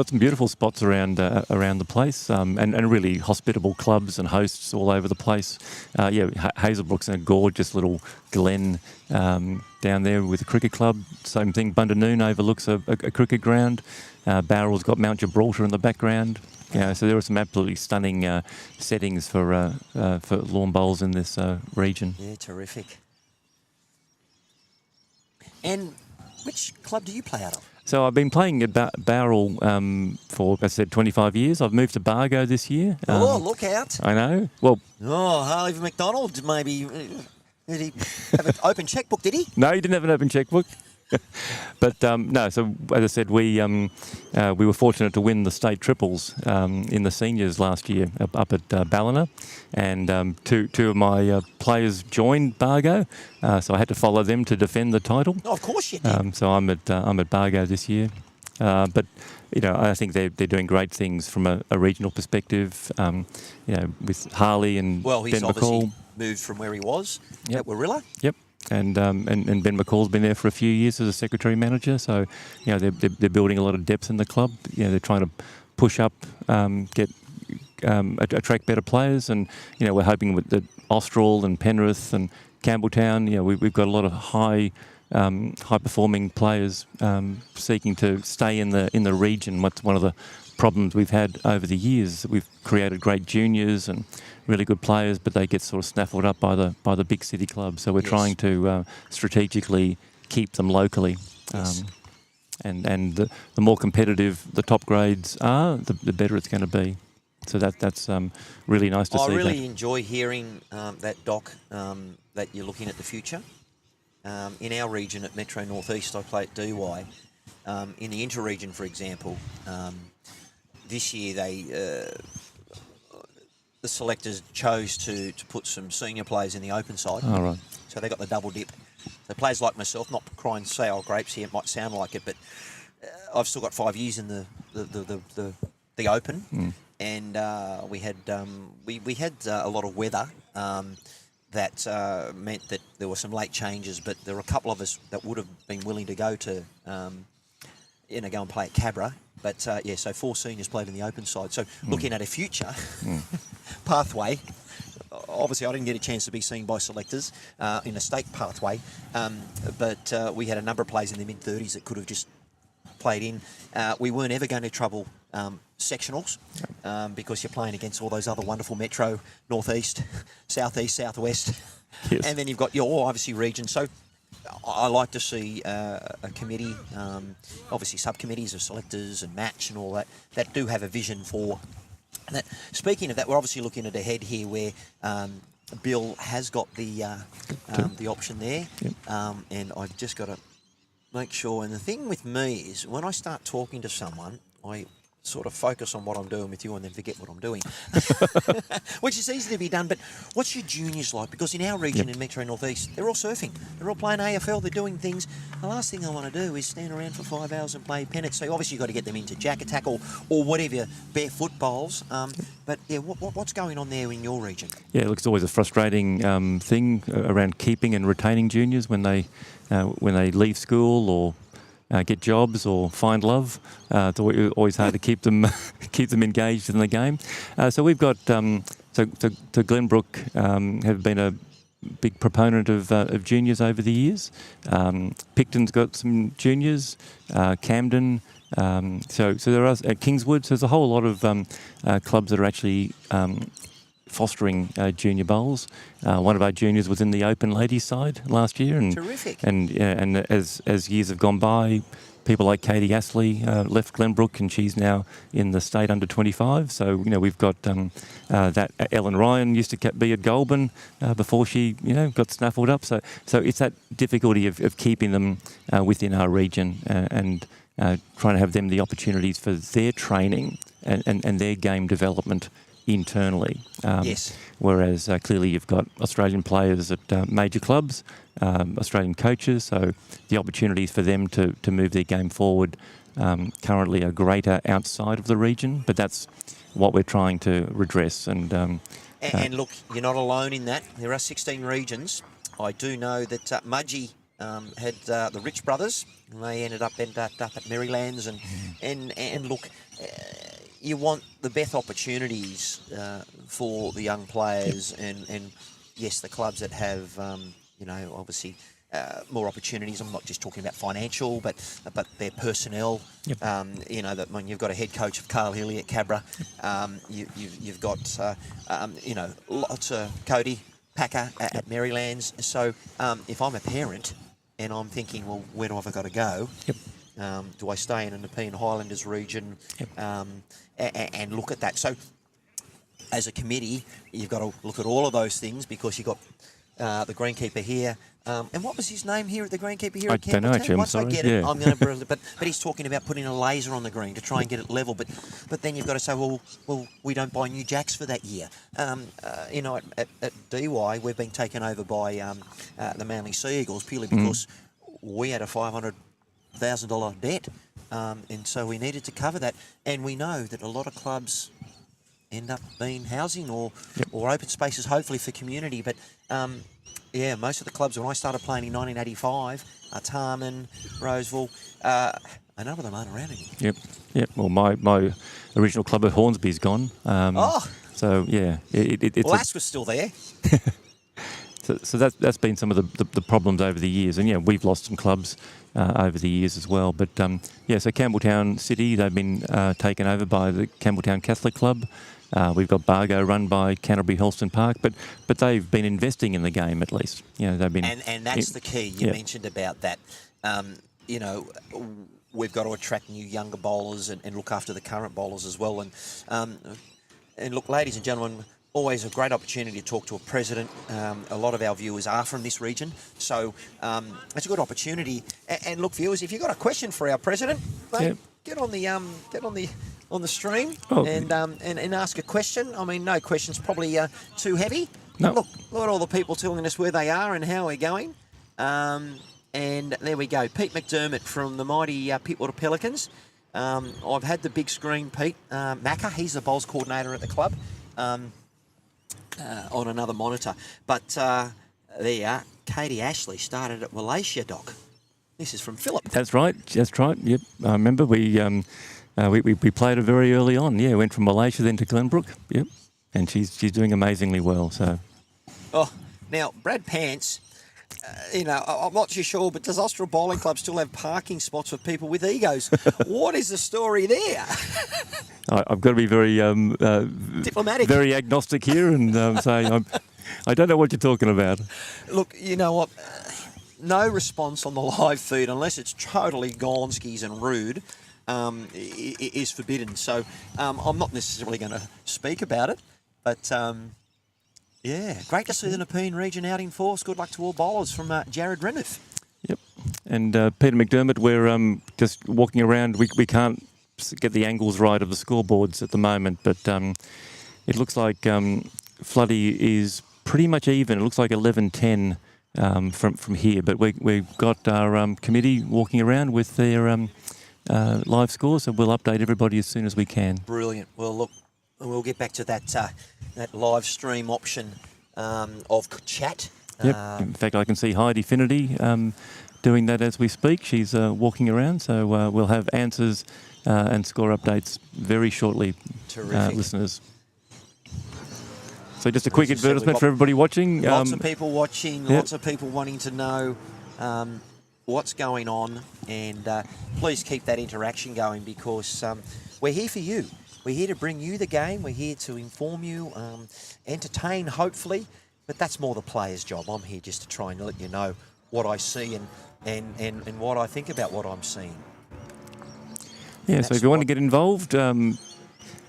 some beautiful spots around the place, and really hospitable clubs and hosts all over the place. Hazelbrook's in a gorgeous little glen down there with a cricket club. Same thing, Bundanoon overlooks a cricket ground. Bowral's got Mount Gibraltar in the background. So there are some absolutely stunning settings for lawn bowls in this region. Yeah, terrific. And which club do you play out of? So I've been playing at Bowral for, as I said, 25 years. I've moved to Bargo this year. Look out. I know. Well, Harley McDonald, maybe. Did he have an open checkbook, did he? No, he didn't have an open checkbook. But no, so as I said, we were fortunate to win the state triples in the seniors last year up at Ballina, and two of my players joined Bargo, so I had to follow them to defend the title. Oh, of course you did. So I'm at Bargo this year, but I think they're doing great things from a regional perspective. With Harley and he's Ben obviously McCall moved from where he was Yep. at Warilla. Yep. And Ben McCall's been there for a few years as a secretary manager, so they're building a lot of depth in the club. They're trying to push up, attract better players, and we're hoping with the Austral and Penrith and Campbelltown. We've got a lot of high performing players seeking to stay in the region. What's one of the problems we've had over the years? We've created great juniors and really good players, but they get sort of snaffled up by the big city clubs. So we're trying to strategically keep them locally. Yes. And the more competitive the top grades are, the better it's going to be. So that's really nice to see. I really enjoy hearing that, Doc, that you're looking at the future. In our region at Metro North East, I play at DY. In the inter-region, for example, this year the selectors chose to put some senior players in the open side. Oh, right. So they got the double dip. So players like myself, not crying sour grapes here, it might sound like it, but I've still got 5 years in the open, and we had a lot of weather that meant that there were some late changes, but there were a couple of us that would have been willing to go to go and play at Cabra. But so 4 seniors played in the open side. So looking at a future pathway, obviously I didn't get a chance to be seen by selectors in a state pathway, but we had a number of players in the mid-30s that could have just played in. We weren't ever going to trouble sectionals because you're playing against all those other wonderful Metro, Northeast, Southeast, Southwest, and then you've got your obviously region. So I like to see a committee, obviously subcommittees of selectors and match and all that do have a vision for that. Speaking of that, we're obviously looking at a head here where Bill has got the option there, and I've just got to make sure. And the thing with me is when I start talking to someone, I sort of focus on what I'm doing with you and then forget what I'm doing, which is easy to be done. But what's your juniors like? Because in our region in Metro North East, they're all surfing. They're all playing AFL. They're doing things. The last thing I want to do is stand around for 5 hours and play pennants. So obviously you've got to get them into jack attack or whatever barefoot bowls. But what's going on there in your region? Yeah, look, it's always a frustrating thing around keeping and retaining juniors when they leave school or get jobs or find love. It's always hard to keep them engaged in the game. So we've got so Glenbrook have been a big proponent of juniors over the years. Picton's got some juniors. Camden. So there are at Kingswood. So there's a whole lot of clubs that are actually fostering junior bowls. One of our juniors was in the open ladies side last year, and terrific. And as years have gone by, people like Katie Astley left Glenbrook, and she's now in the state under 25. So we've got that Ellen Ryan used to be at Goulburn before she got snaffled up. So it's that difficulty of keeping them within our region and trying to have them the opportunities for their training and their game development internally. Yes. Whereas clearly you've got Australian players at major clubs, Australian coaches, so the opportunities for them to move their game forward currently are greater outside of the region, but that's what we're trying to redress. And look, you're not alone in that. There are 16 regions. I do know that Mudgee had the Rich brothers, and they ended up at Marylands, and look, you want the best opportunities for the young players, and yes, the clubs that have obviously more opportunities. I'm not just talking about financial, but their personnel. Yep. That when you've got a head coach of Carl Healy at Cabra, you've got lots of Cody Packer at Marylands. So if I'm a parent and I'm thinking, well, where do I got to go? Yep. Do I stay in the Nepean Highlanders region? Yep. And look at that. So as a committee, you've got to look at all of those things, because you've got the greenkeeper here. And what was his name here at the greenkeeper here at Campbelltown? I don't know, actually, I'm sorry. I get it, I'm going to but he's talking about putting a laser on the green to try and get it level. But then you've got to say, well, we don't buy new jacks for that year. At DY, we've been taken over by the Manly Sea Eagles purely because we had a $500,000 debt. And so we needed to cover that. And we know that a lot of clubs end up being housing or open spaces, hopefully for community. But most of the clubs, when I started playing in 1985, Tarman, Roseville, a number of them aren't around anymore. Yep. Well, my original club at Hornsby's gone. So yeah, it's Asquith's still there. So that's been some of the problems over the years, and we've lost some clubs over the years as well. But so Campbelltown City, they've been taken over by the Campbelltown Catholic Club. We've got Bargo run by Canterbury Helston Park, but they've been investing in the game at least. They've been, and that's the key. You mentioned about that. We've got to attract new younger bowlers and look after the current bowlers as well. And look, ladies and gentlemen, always a great opportunity to talk to a president. A lot of our viewers are from this region, so it's a good opportunity. And look, viewers, if you've got a question for our president, mate, get on the stream and ask a question. I mean, no question's probably too heavy. No. Look at all the people telling us where they are and how we're going. And there we go. Pete McDermott from the mighty Pittwater Pelicans. I've had the big screen, Pete. Macca, he's the bowls coordinator at the club. On another monitor. But there you are. Katie Ashley started at Malaysia, Doc. This is from Phillip. That's right. Yep. I remember we played her very early on. Yeah, went from Malaysia then to Glenbrook. Yep. And she's doing amazingly well. So. Oh, now Brad Pants. I'm not too sure, but does Austral Bowling Club still have parking spots for people with egos? What is the story there? I've got to be very diplomatic, very agnostic here, and say I don't know what you're talking about. Look, you know what? No response on the live feed unless it's totally gonskis and rude is forbidden. So I'm not necessarily going to speak about it, but. Great to see the Nepean region out in force. Good luck to all bowlers from Jared Renniff. Yep. And Peter McDermott, we're just walking around. We can't get the angles right of the scoreboards at the moment, but it looks like Floody is pretty much even. It looks like 11-10 from here, but we've got our committee walking around with their live score, so we'll update everybody as soon as we can. Brilliant. Well, look, we'll get back to that live stream option of chat. Yep. In fact, I can see Heidi Finity doing that as we speak. She's walking around, so we'll have answers and score updates very shortly, listeners. So just a quick advertisement for everybody watching. Lots of people watching, lots of people wanting to know what's going on, and please keep that interaction going, because we're here for you. We're here to bring you the game. We're here to inform you, entertain, hopefully. But that's more the player's job. I'm here just to try and let you know what I see and what I think about what I'm seeing. Yeah, That's so if you want to what- get involved,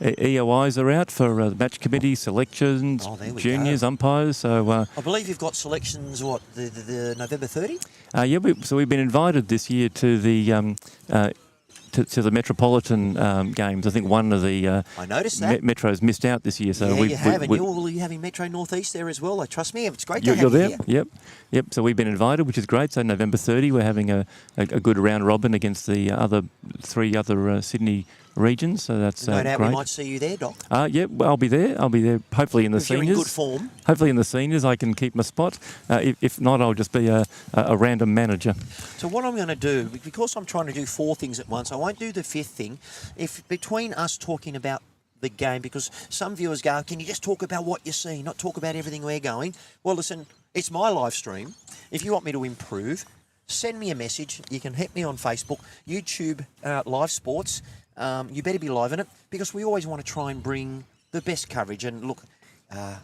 EOIs are out for match committee selections, Oh, there we juniors, go. umpires. So I believe you've got selections, the November 30? yeah, so we've been invited this year to the to the Metropolitan games. I think one of the I noticed that. Metros missed out this year. So Yeah, you have, and we, you're having Metro Northeast there as well. Trust me, it's great to you're have you there. here. Yep. So we've been invited, which is great. So November 30, we're having a good round robin against the three other Sydney regions. So that's No doubt great. we might see you there, Doc. Yep, I'll be there. Hopefully in the If you're seniors. in good form. Hopefully in the seniors, I can keep my spot. If not, I'll just be a random manager. So what I'm going to do, because I'm trying to do 4 things at once, I won't do the 5th thing. If between us talking about the game, because some viewers go, can you just talk about what you see, not talk about everything we're going? Well, listen, it's my live stream. If you want me to improve, send me a message. You can hit me on Facebook, YouTube Live Sports. You better be live in it, because we always want to try and bring the best coverage. And look,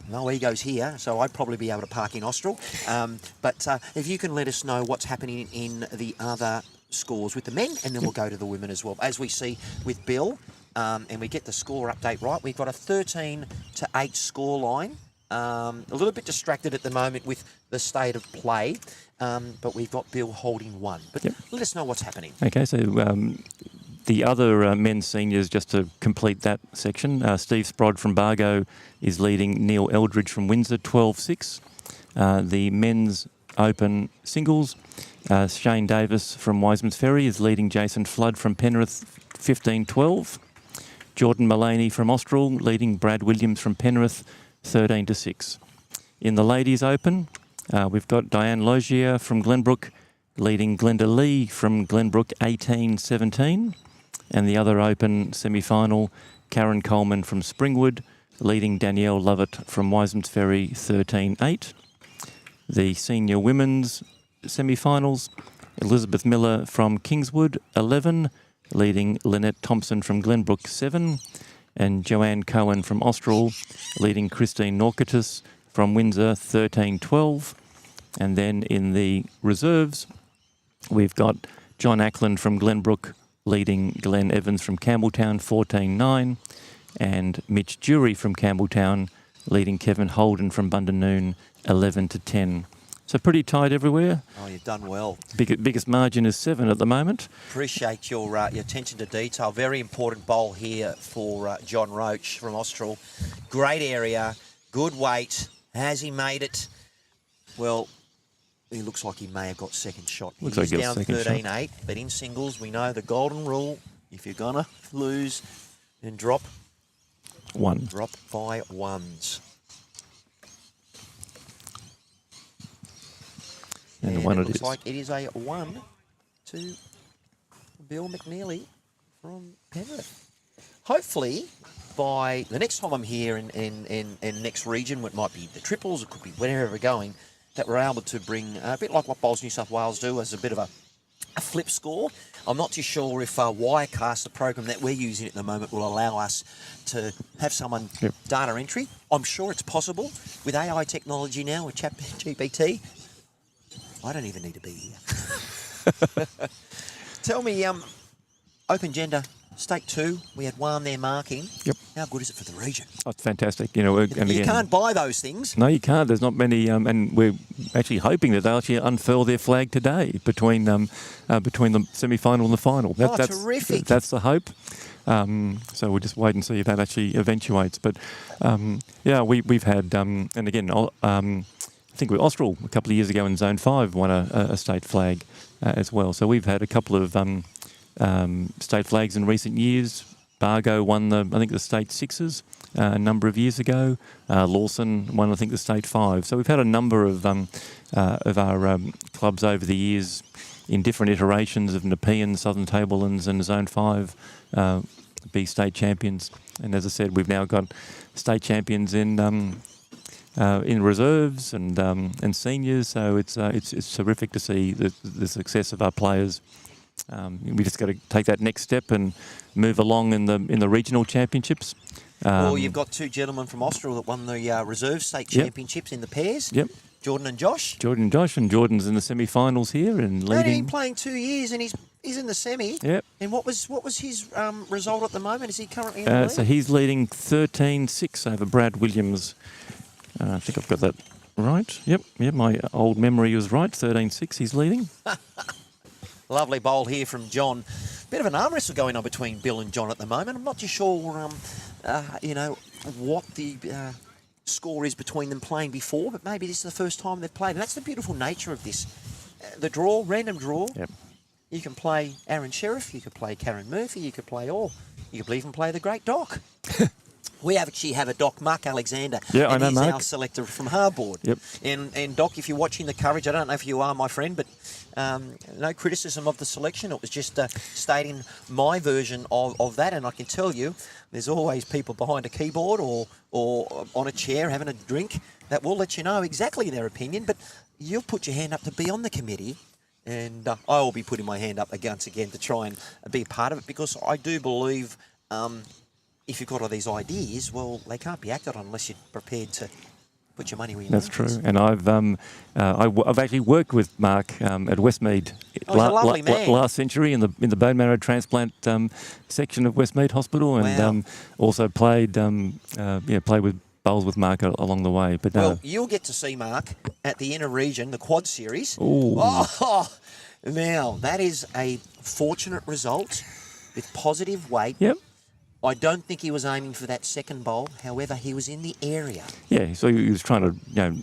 no egos here, so I'd probably be able to park in Austral. But if you can let us know what's happening in the other scores with the men, and then we'll go to the women as well. As we see with Bill, and we get the score update right, we've got a 13-8 score line. A little bit distracted at the moment with the state of play, but we've got Bill holding 1. But let us know what's happening. Okay, so the other men's seniors, just to complete that section, Steve Sprod from Bargo is leading Neil Eldridge from Windsor 12-6. The men's open singles, Shane Davis from Wiseman's Ferry is leading Jason Flood from Penrith 15-12. Jordan Mullaney from Austral leading Brad Williams from Penrith 13-6. In the ladies open, we've got Diane Logier from Glenbrook leading Glenda Lee from Glenbrook 18-17. And the other open semi-final, Karen Coleman from Springwood leading Danielle Lovett from Wiseman's Ferry 13-8. The senior women's semi-finals, Elizabeth Miller from Kingswood 11 leading Lynette Thompson from Glenbrook 7. And Joanne Cohen from Austral leading Christine Norcatus from Windsor 13-12. And then in the reserves, we've got John Ackland from Glenbrook leading Glenn Evans from Campbelltown 14-9. And Mitch Jury from Campbelltown leading Kevin Holden from Bundanoon 11-10. So pretty tight everywhere. Oh, you've done well. Biggest margin is 7 at the moment. Appreciate your attention to detail. Very important bowl here for John Roach from Austral. Great area, good weight. Has he made it? Well, he looks like he may have got second shot. Looks He's like he down got second 13-8, but in singles, we know the golden rule. If you're going to lose, then drop 1. Drop by 1s. And And 1 it it looks is. like it is a 1 to Bill McNeely from Penrith. Hopefully, by the next time I'm here in next region, it might be the triples, it could be wherever we're going, that we're able to bring, a bit like what Bowls New South Wales do, as a bit of a flip score. I'm not too sure if Wirecast, the program that we're using at the moment, will allow us to have someone data entry. I'm sure it's possible with AI technology now, with ChatGPT. I don't even need to be here. Tell me, Open Gender, Stake 2, we had one there marking. Yep. How good is it for the region? Oh, it's fantastic. You know, and You again, can't buy those things. No, you can't. There's not many, and we're actually hoping that they'll actually unfurl their flag today between the semi-final and the final. That's terrific. That's the hope. So we'll just wait and see if that actually eventuates. But yeah, we've had, and again, I think Austral a couple of years ago in Zone 5 won a state flag as well. So we've had a couple of state flags in recent years. Bargo won the state sixes a number of years ago. Lawson won, I think, the state 5. So we've had a number of our clubs over the years in different iterations of Nepean, Southern Tablelands and Zone 5 be state champions. And as I said, we've now got state champions in reserves and seniors. So it's terrific to see the success of our players. We just got to take that next step and move along in the regional championships. Well, you've got 2 gentlemen from Austral that won the reserve state championships in the pairs. Yep. Jordan and Josh. Jordan's in the semi-finals here and He's only been leading. playing 2 years and he's He's in the semi. Yep. And what was his result at the moment? Is he currently in the lead? So he's leading 13-6 over Brad Williams. I think I've got that right. Yep, my old memory was right. 13-6 he's leading. Lovely bowl here from John. Bit of an arm wrestle going on between Bill and John at the moment. I'm not too sure, what the score is between them playing before, but maybe this is the first time they've played. And that's the beautiful nature of this. The draw, random draw. Yep. You can play Aaron Sheriff, you could play Karen Murphy, you could even play the great Doc. We actually have a Doc, Mark Alexander. Yeah, and I know he's Mark. our selector from Hardboard. Yep. And Doc, if you're watching the coverage, I don't know if you are, my friend, but no criticism of the selection. It was just stating my version of that, and I can tell you there's always people behind a keyboard or on a chair having a drink that will let you know exactly their opinion, but you'll put your hand up to be on the committee. And I will be putting my hand up once again to try and be a part of it, because I do believe if you've got all these ideas, well, they can't be acted on unless you're prepared to put your money where your That's mouth is. true. And I've actually worked with Mark at Westmead He's a lovely man. last century in the bone marrow transplant section of Westmead Hospital, and also played with bowls with Mark along the way. But well, you'll get to see Mark at the Inner Region, the Quad Series. Ooh. Oh, now, that is a fortunate result with positive weight. Yep. I don't think he was aiming for that second bowl. However, he was in the area. Yeah, so he was trying to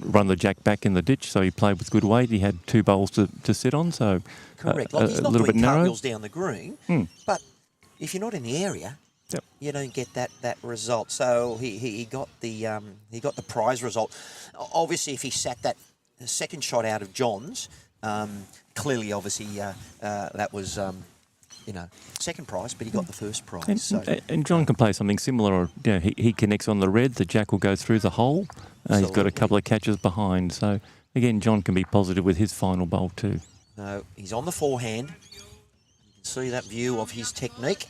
run the jack back in the ditch, so he played with good weight. He had 2 bowls to sit on, so Correct. Like, he's a not little bit doing narrow. cartwheels down the green, but if you're not in the area, Yep. you don't get that result. So he got the prize result. Obviously, if he sat that second shot out of John's, clearly, obviously, that was second prize, but he got the first prize. And John can play something similar. Or, he connects on the red, the jack will go through the hole. He's got a couple of catches behind. So, again, John can be positive with his final bowl too. No, he's on the forehand. You can see that view of his technique,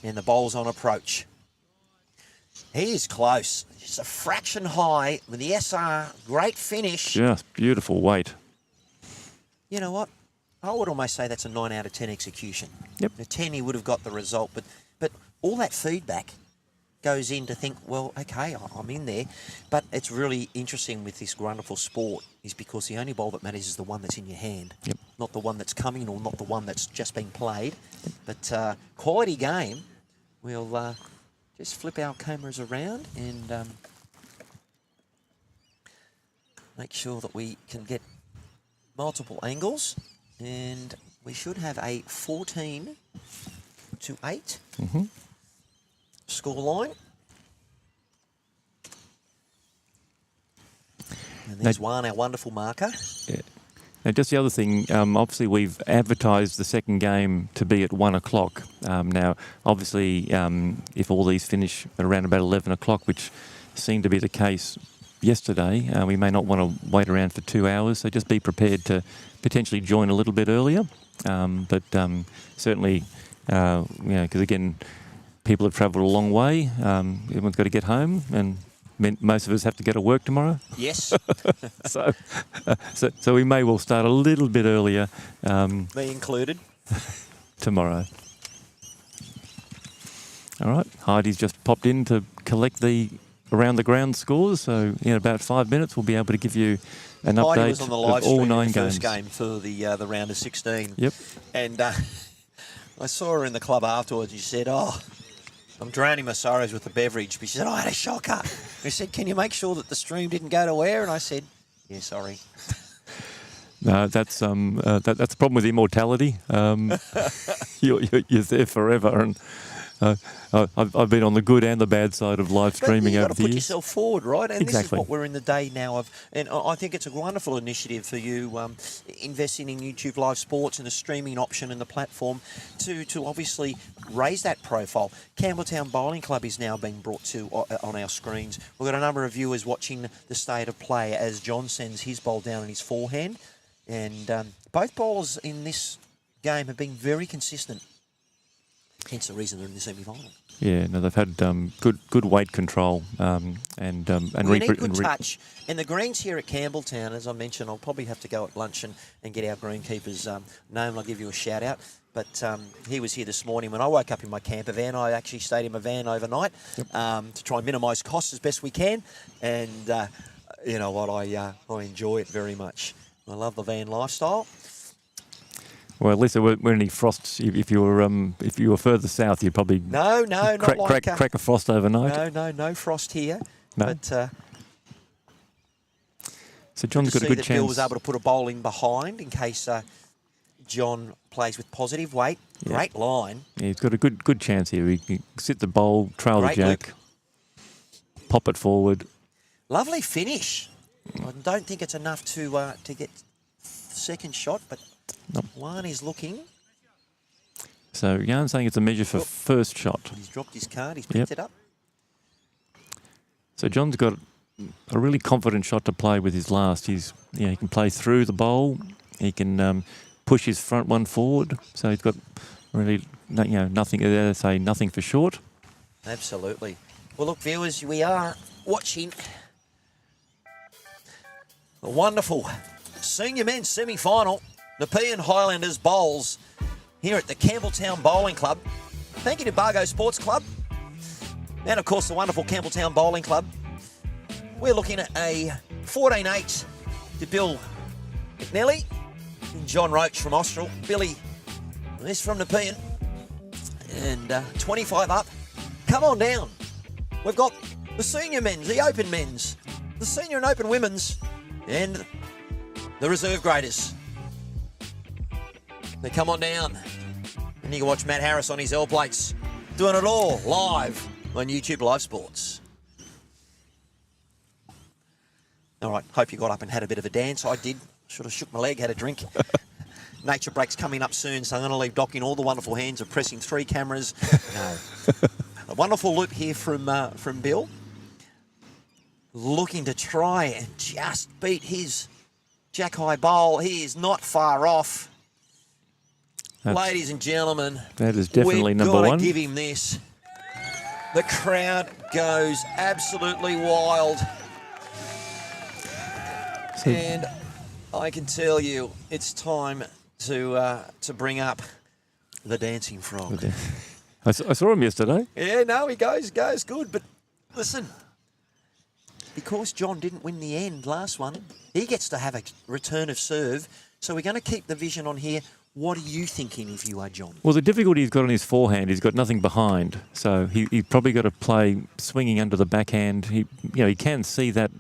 and the bowl's on approach. He is close. Just a fraction high with the SR. Great finish. Just beautiful weight. You know what? I would almost say that's a 9 out of 10 execution. Yep. A 10, he would have got the result, but all that feedback goes in to think, well, okay, I'm in there. But it's really interesting with this wonderful sport is because the only bowl that matters is the one that's in your hand, Yep. not the one that's coming or not the one that's just been played. But quality game. We'll just flip our cameras around and make sure that we can get multiple angles. And we should have a 14-8 scoreline. And there's our wonderful marker. Yeah. Now, just the other thing, obviously we've advertised the second game to be at 1 o'clock. Now, obviously, if all these finish at around about 11 o'clock, which seemed to be the case yesterday, we may not want to wait around for 2 hours, so just be prepared to potentially join a little bit earlier. But certainly, because again, people have travelled a long way. Everyone's got to get home, and most of us have to go to work tomorrow. Yes. So we may well start a little bit earlier. Me included. Tomorrow. All right, Heidi's just popped in to collect the around the ground scores. So in about 5 minutes, we'll be able to give you an Heidi update was on the live of all stream 9 the games. first game for the round of 16. Yep. And I saw her in the club afterwards. She said, "Oh, I'm drowning my sorrows with the beverage." But she said, "I had a shocker." I said, "Can you make sure that the stream didn't go to air?" And I said, "Yeah, sorry." No, that's the problem with immortality. You're there forever, and I've been on the good and the bad side of live streaming over the years. You've got to put yourself forward, right? And Exactly. This is what we're in the day now of. And I think it's a wonderful initiative for you, investing in YouTube Live Sports and the streaming option and the platform to obviously raise that profile. Campbelltown Bowling Club is now being brought to on our screens. We've got a number of viewers watching the state of play as John sends his bowl down in his forehand. And both bowlers in this game have been very consistent. Hence the reason they're in the semi-final. Yeah, no, they've had good weight control and We need good touch. And the greens here at Campbelltown, as I mentioned, I'll probably have to go at lunch and get our greenkeeper's name, and I'll give you a shout out. But he was here this morning. When I woke up in my camper van, I actually stayed in my van overnight to try and minimise costs as best we can. And you know what, I enjoy it very much. I love the van lifestyle. Well, at least there weren't any frosts. If you were further south, you'd probably crack a frost overnight. No frost here. No. But so John's got a good chance. Bill was able to put a bowling behind in case John plays with positive weight. Yeah. Great line. Yeah, he's got a good chance here. He can sit the bowl, trail Great the jack, pop it forward. Lovely finish. I don't think it's enough to get second shot, but one is looking. So Yarn's saying it's a measure for first shot. He's dropped his card. He's picked it up. So John's got a really confident shot to play with his last. He can play through the bowl. He can push his front one forward. So he's got really nothing for short. Absolutely. Well, look, viewers, we are watching the wonderful senior men's semi-final. Nepean Highlanders bowls here at the Campbelltown Bowling Club. Thank you to Bargo Sports Club. And, of course, the wonderful Campbelltown Bowling Club. We're looking at a 14-8 to Bill McNally and John Roach from Austral. Billy is from Nepean. And 25 up. Come on down. We've got the senior men's, the open men's, the senior and open women's, and the reserve graders. So come on down. And you can watch Matt Harris on his L plates doing it all live on Youtubelivesports. All right, hope you got up and had a bit of a dance. I did. Should have shook my leg, had a drink. Nature break's coming up soon, so I'm going to leave Doc in all the wonderful hands of pressing 3 cameras. No. A wonderful loop here from Bill. Looking to try and just beat his jack high bowl. He is not far off. Ladies and gentlemen, that is definitely number one. We've got to give him this. The crowd goes absolutely wild. And I can tell you, it's time to bring up the dancing frog. I saw him yesterday. Yeah, no, he goes good. But listen, because John didn't win the end last one, he gets to have a return of serve. So we're going to keep the vision on here. What are you thinking if you are John? Well, the difficulty he's got on his forehand, he's got nothing behind. So he's probably got to play swinging under the backhand. He can see that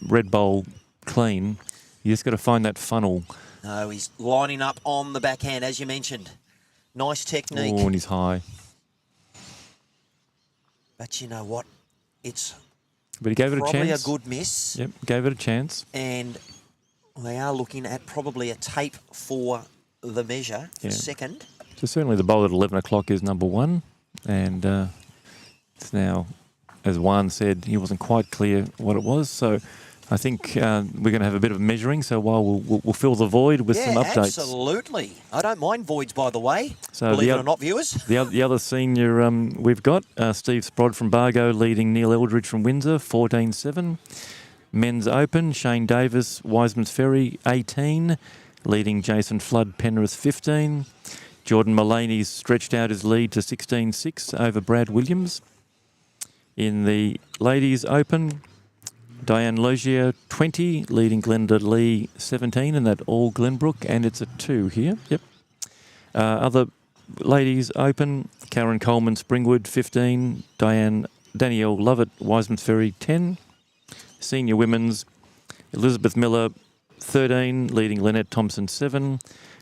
red bowl clean. You just got to find that funnel. No, he's lining up on the backhand, as you mentioned. Nice technique. Oh, and he's high. But you know what? But he gave it a chance. Probably a good miss. Yep, gave it a chance. And they are looking at probably a tape for the measure for second. So certainly the bowl at 11 o'clock is number one. And it's now, as Juan said, he wasn't quite clear what it was. So I think we're going to have a bit of measuring. So while we'll fill the void with some updates. Absolutely. I don't mind voids, by the way. So believe it or not, viewers. The other senior we've got, Steve Sprod from Bargo leading Neil Eldridge from Windsor, 14-7. Men's Open, Shane Davis, Wiseman's Ferry, 18. Leading Jason Flood, Penrith, 15. Jordan Mullaney's stretched out his lead to 16-6 over Brad Williams. In the Ladies Open, Diane Logier, 20, leading Glenda Lee, 17, and that all Glenbrook, and it's a 2 here. Yep. Other Ladies Open, Karen Coleman, Springwood, 15, Danielle Lovett, Wiseman's Ferry, 10. Senior Women's, Elizabeth Miller, 13, leading Lynette Thompson, 7,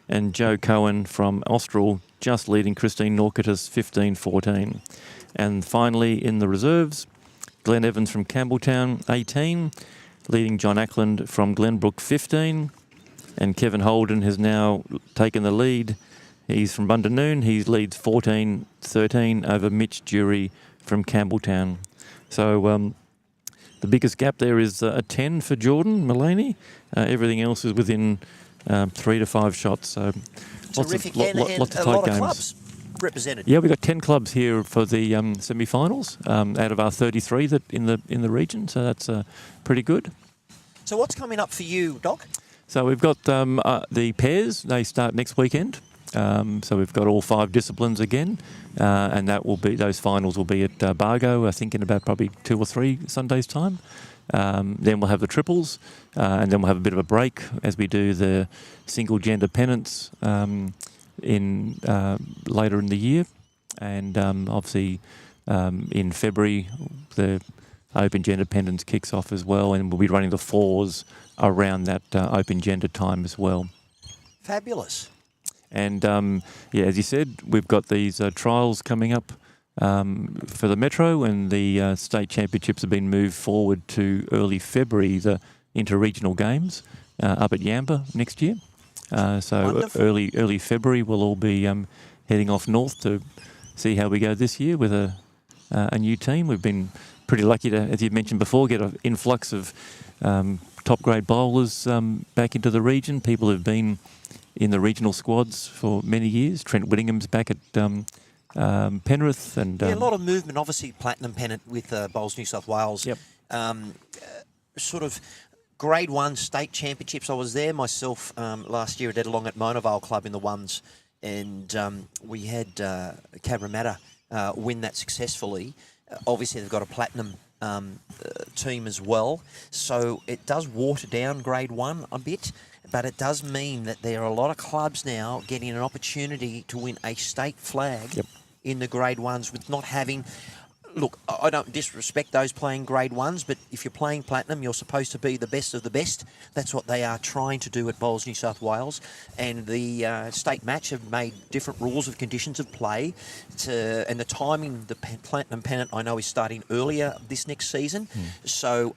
and Joe Cohen from Austral just leading Christine Norkitis, 15-14. And finally, in the reserves, Glenn Evans from Campbelltown, 18, leading John Ackland from Glenbrook, 15, and Kevin Holden has now taken the lead. He's from Bundanoon. He leads 14-13 over Mitch Jury from Campbelltown. So the biggest gap there is a 10 for Jordan Mullaney. Everything else is within 3 to 5 shots. So Terrific. lots of tight games. Clubs. club represented? Yeah, we've got 10 clubs here for the semi-finals out of our 33 that in the region, so that's pretty good. So what's coming up for you, Doc? So we've got the pairs. They start next weekend. So we've got all 5 disciplines again, and those finals will be at Bargo, I think, in about probably 2 or 3 Sundays' time. Then we'll have the triples, and then we'll have a bit of a break as we do the single gender pennants in later in the year, and obviously in February the open gender pennants kicks off as well, and we'll be running the 4s around that open gender time as well. Fabulous. And yeah, as you said, we've got these trials coming up for the Metro, and the state championships have been moved forward to early February, the inter-regional games up at Yamba next year. So Wonderful. early February we'll all be heading off north to see how we go this year with a new team. We've been pretty lucky to, as you mentioned before, get an influx of top grade bowlers back into the region. People who've been in the regional squads for many years. Trent Whittingham's back at Penrith, and Yeah, a lot of movement, obviously platinum pennant with Bowls New South Wales. Yep. Sort of Grade 1 state championships. I was there myself last year at Edelong at Mona Vale Club in the ones, and we had Cabramatta win that successfully. Obviously, they've got a platinum team as well, so it does water down Grade 1 a bit. But it does mean that there are a lot of clubs now getting an opportunity to win a state flag in the Grade 1s with not having... Look, I don't disrespect those playing Grade 1s, but if you're playing platinum, you're supposed to be the best of the best. That's what they are trying to do at Bowls New South Wales. And the state match have made different rules of conditions of play. And the timing, the platinum pennant, I know, is starting earlier this next season. So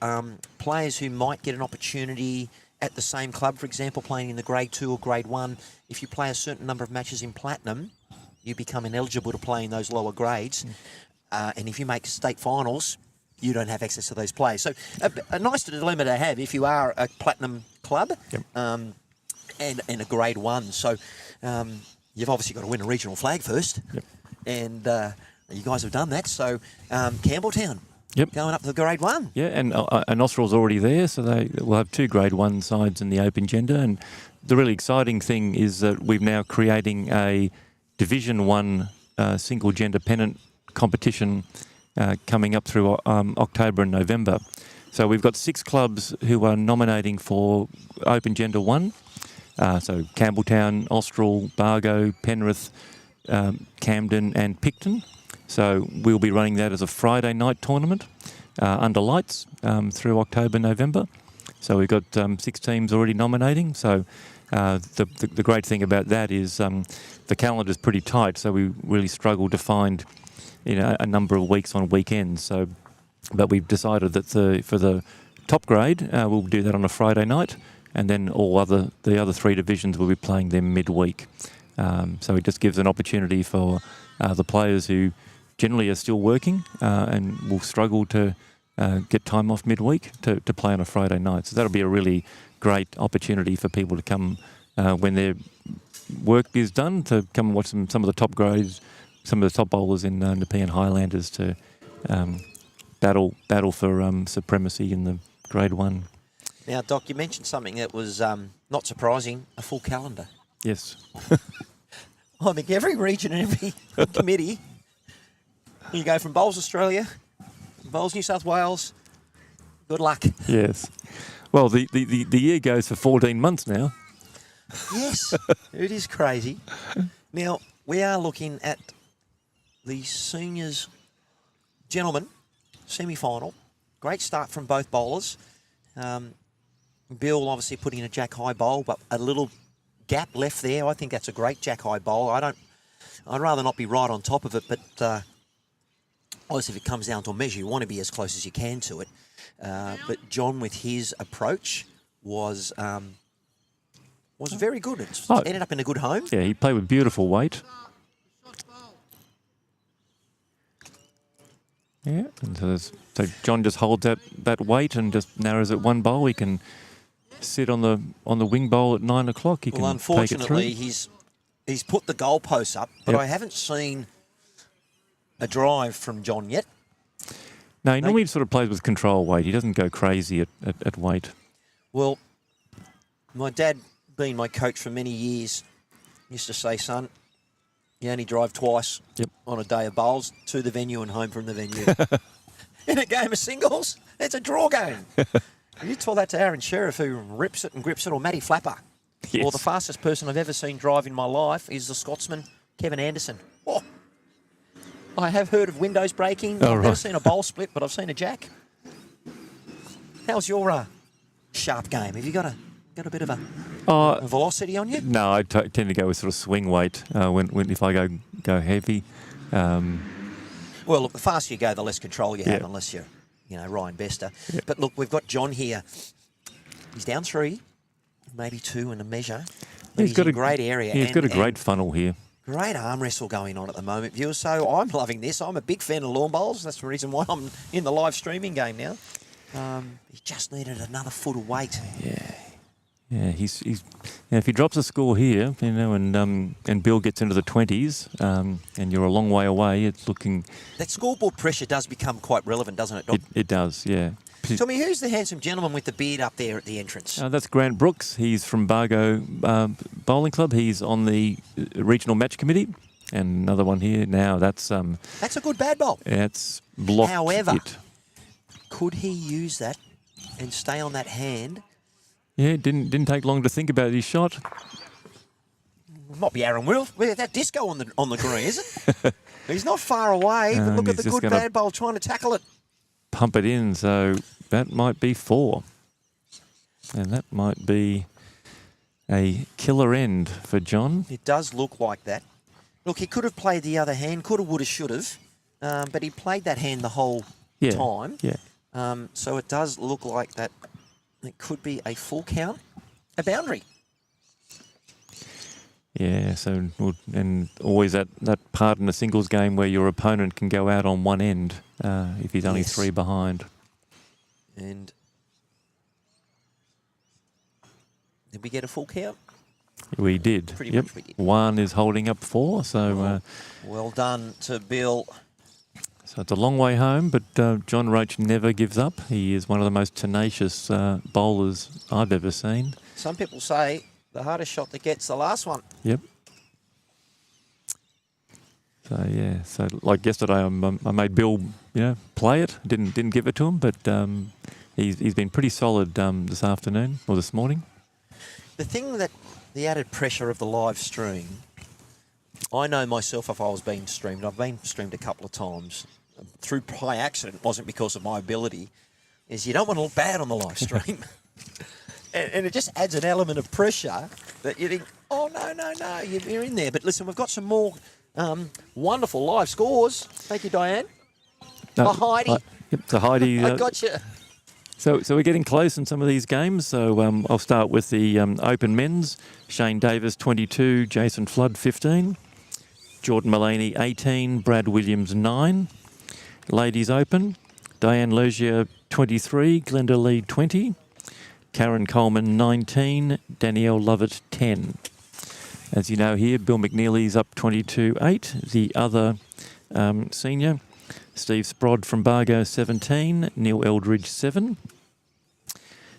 players who might get an opportunity at the same club, for example, playing in the Grade 2 or Grade 1, if you play a certain number of matches in platinum, you become ineligible to play in those lower grades. And if you make state finals, you don't have access to those players. So a nice dilemma to have if you are a platinum club and a Grade 1. So you've obviously got to win a regional flag first. And you guys have done that. So Campbelltown. Going up to the Grade 1. Yeah, and Austral's already there, so they will have 2 Grade 1 sides in the open gender. And the really exciting thing is that we're now creating a Division 1 single gender pennant competition coming up through October and November. So we've got 6 clubs who are nominating for open gender 1. So Campbelltown, Austral, Bargo, Penrith, Camden and Picton. So we'll be running that as a Friday night tournament under lights through October, November. So we've got 6 teams already nominating. So the great thing about that is the calendar's pretty tight. So we really struggle to find a number of weeks on weekends. So, but we've decided that for the top grade we'll do that on a Friday night, and then the other 3 divisions will be playing them midweek. So it just gives an opportunity for the players who generally are still working and will struggle to get time off midweek to play on a Friday night. So that'll be a really great opportunity for people to come when their work is done, to come and watch some of the top grades, some of the top bowlers in Nepean Highlanders to battle for supremacy in the Grade 1. Now, Doc, you mentioned something that was not surprising, a full calendar. Yes. I think every region and every committee... You go from Bowls Australia, Bowls New South Wales. Good luck. Yes. Well, the year goes for 14 months now. Yes, it is crazy. Now, we are looking at the seniors gentlemen semi-final. Great start from both bowlers. Bill obviously putting a jack high bowl, but a little gap left there. I think that's a great jack high bowl. I'd rather not be right on top of it, but obviously if it comes down to a measure, you want to be as close as you can to it. But John, with his approach, was very good. It ended up in a good home. Yeah, he played with beautiful weight. Yeah, and so John just holds that weight and just narrows it one bowl. He can sit on the wing bowl at 9 o'clock. He can unfortunately, take it through. his he's put the goalposts up, but Yep. I haven't seen a drive from John yet. No, he normally sort of plays with control weight. He doesn't go crazy at weight. Well, my dad, being my coach for many years, used to say, son, you only drive twice on a day of bowls, to the venue and home from the venue. In a game of singles, it's a draw game. You tell that to Aaron Sheriff, who rips it and grips it, or Matty Flapper. Yes. Or the fastest person I've ever seen drive in my life is the Scotsman, Kevin Anderson. Oh, I have heard of windows breaking. I've never seen a bowl split, but I've seen a jack. How's your sharp game? Have you got a bit of a velocity on you? No, I tend to go with sort of swing weight when if I go heavy. Well, look, the faster you go, the less control you have, unless you're, Ryan Bester. Yep. But look, we've got John here. He's down 3, maybe 2 in a measure. But he's got a great area. He's got a great funnel here. Great arm wrestle going on at the moment, viewers. So I'm loving this. I'm a big fan of lawn bowls. That's the reason why I'm in the live streaming game now. He just needed another foot of weight. Yeah, he's if he drops a score here, and Bill gets into the 20s, and you're a long way away, it's looking. That scoreboard pressure does become quite relevant, doesn't it, Doc? It does, yeah. Tell me, who's the handsome gentleman with the beard up there at the entrance? That's Grant Brooks. He's from Bargo Bowling Club. He's on the regional match committee. And another one here now. That's a good bad bowl. It's blocked. However, it. Could he use that and stay on that hand? Yeah, it didn't take long to think about his shot. Might be Aaron Wilf. With that disco on the green, is it? He's not far away. But look at the good bad bowl trying to tackle it. Pump it in, so that might be 4. And that might be a killer end for John. It does look like that. Look, he could have played the other hand, could have, would have, should have, but he played that hand the whole time. Yeah. So it does look like that. It could be a full count, a boundary. Yeah, so and always that part in a singles game where your opponent can go out on one end if he's only 3 behind. And did we get a full count? We did. Pretty much we did. 1 is holding up 4, so... well done to Bill. So it's a long way home, but John Roach never gives up. He is one of the most tenacious bowlers I've ever seen. Some people say the hardest shot that gets the last one. Yep. So yeah, so like yesterday, I made Bill, play it. Didn't give it to him, but he's been pretty solid this afternoon or this morning. The thing that the added pressure of the live stream, I know myself if I was being streamed. I've been streamed a couple of times through by accident. It wasn't because of my ability. Is you don't want to look bad on the live stream. And it just adds an element of pressure that you think, oh, no, you're in there. But listen, we've got some more wonderful live scores. Thank you, Diane. Heidi. Yep, so Heidi. I got you. So we're getting close in some of these games. So I'll start with the Open Men's. Shane Davis, 22. Jason Flood, 15. Jordan Mullaney, 18. Brad Williams, 9. Ladies Open. Diane Lozier, 23. Glenda Lee, 20. Karen Coleman, 19. Danielle Lovett, 10. As you know here, Bill McNeely's up 22-8. The other senior, Steve Sprod from Bargo, 17. Neil Eldridge, 7.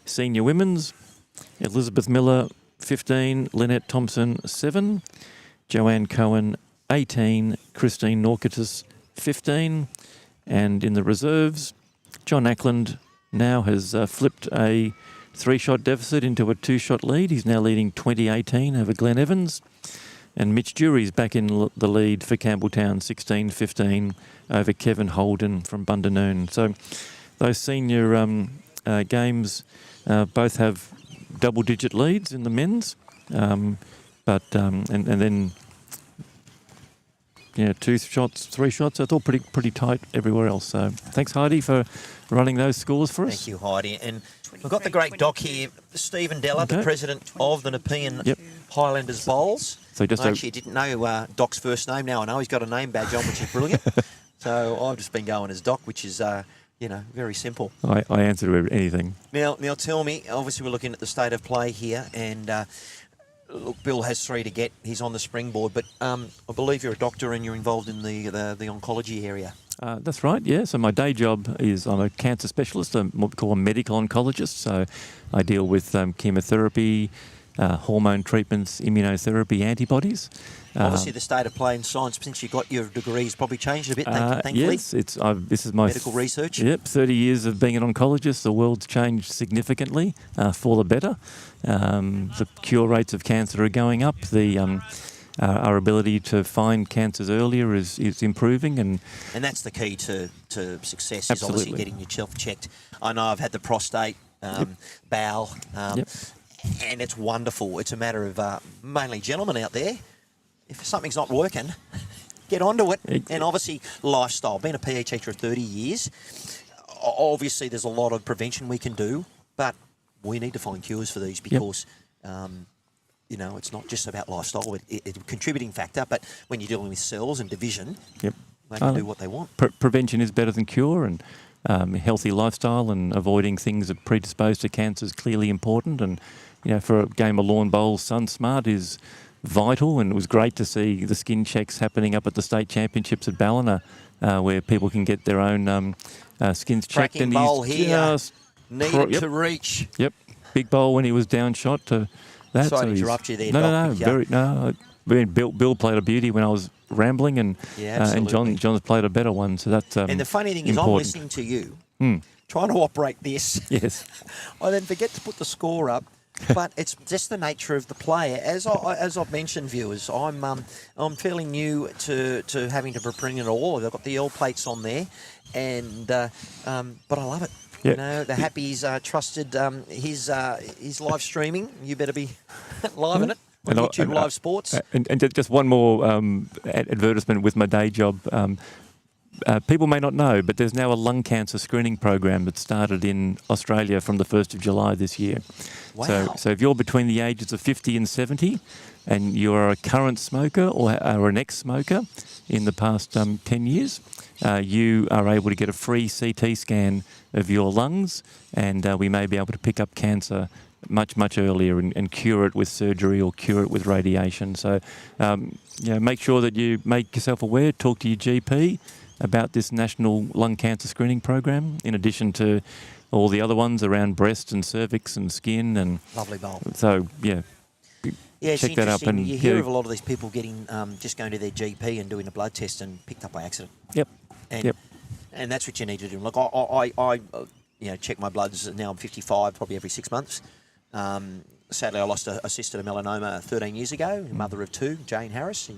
Senior women's, Elizabeth Miller, 15. Lynette Thompson, 7. Joanne Cohen, 18. Christine Norkitis, 15. And in the reserves, John Ackland now has flipped a 3-shot deficit into a 2-shot lead. He's now leading 20-18 over Glenn Evans. And Mitch Jury's back in the lead for Campbelltown, 16-15 over Kevin Holden from Bundanoon. So those senior games both have double-digit leads in the men's. And then 2 shots, 3 shots. It's all pretty tight everywhere else. So thanks, Heidi, for running those scores for us. Thank you, Heidi. And we've got the great doc here, Stephen Della, the president of the Nepean Highlanders Bowls. So I actually didn't know Doc's first name. Now I know he's got a name badge on, which is brilliant. So I've just been going as Doc, which is, very simple. I answer to anything. Now tell me, obviously we're looking at the state of play here, and look, Bill has 3 to get. He's on the springboard, but I believe you're a doctor and you're involved in the oncology area. That's right, yeah. So my day job is I'm a cancer specialist, I'm what we call a medical oncologist. So I deal with chemotherapy, hormone treatments, immunotherapy, antibodies. Obviously, the state of play in science since you got your degrees probably changed a bit, thankfully. Yes, this is my medical research. Yep, 30 years of being an oncologist. The world's changed significantly for the better. The cure rates of cancer are going up. Our ability to find cancers earlier is improving, and that's the key to success. Absolutely. Is obviously getting yourself checked. I know I've had the prostate, bowel, and it's wonderful. It's a matter of mainly gentlemen out there. If something's not working, get onto it. And obviously, lifestyle. Being a PE teacher for 30 years, obviously there's a lot of prevention we can do, but we need to find cures for these because, it's not just about lifestyle. It's a contributing factor, but when you're dealing with cells and division, they can do what they want. Prevention is better than cure, and healthy lifestyle and avoiding things that predispose to cancer is clearly important. And, for a game of lawn bowls, Sun Smart is vital, and it was great to see the skin checks happening up at the state championships at Ballina, where people can get their own skins checked. Cracking bowl here, needed to reach. Yep, big bowl when he was down shot to that. Sorry to interrupt you there, No. Bill played a beauty when I was rambling, and John's played a better one. So that's and the funny thing is, I'm listening to you, trying to operate this. Yes, I then forget to put the score up. But it's just the nature of the player. As I've mentioned, viewers, I'm fairly new to having to bring it all. I've got the L plates on there, and but I love it. Yep. The Happy's trusted his live streaming. You better be live in it on YouTube Live Sports. And just one more advertisement with my day job. People may not know, but there's now a lung cancer screening program that started in Australia from the 1st of July this year. Wow. So if you're between the ages of 50 and 70 and you're a current smoker or an ex-smoker in the past 10 years, you are able to get a free CT scan of your lungs, and we may be able to pick up cancer much, much earlier and cure it with surgery or cure it with radiation. So make sure that you make yourself aware, talk to your GP about this national lung cancer screening program, in addition to all the other ones around breast and cervix and skin. And lovely bowl. So, it's check that up. And you hear of a lot of these people getting just going to their GP and doing a blood test and picked up by accident. Yep. And that's what you need to do. Look, I check my bloods. Now I'm 55, probably every 6 months. Sadly, I lost a sister to melanoma 13 years ago, mother of 2, Jane Harris.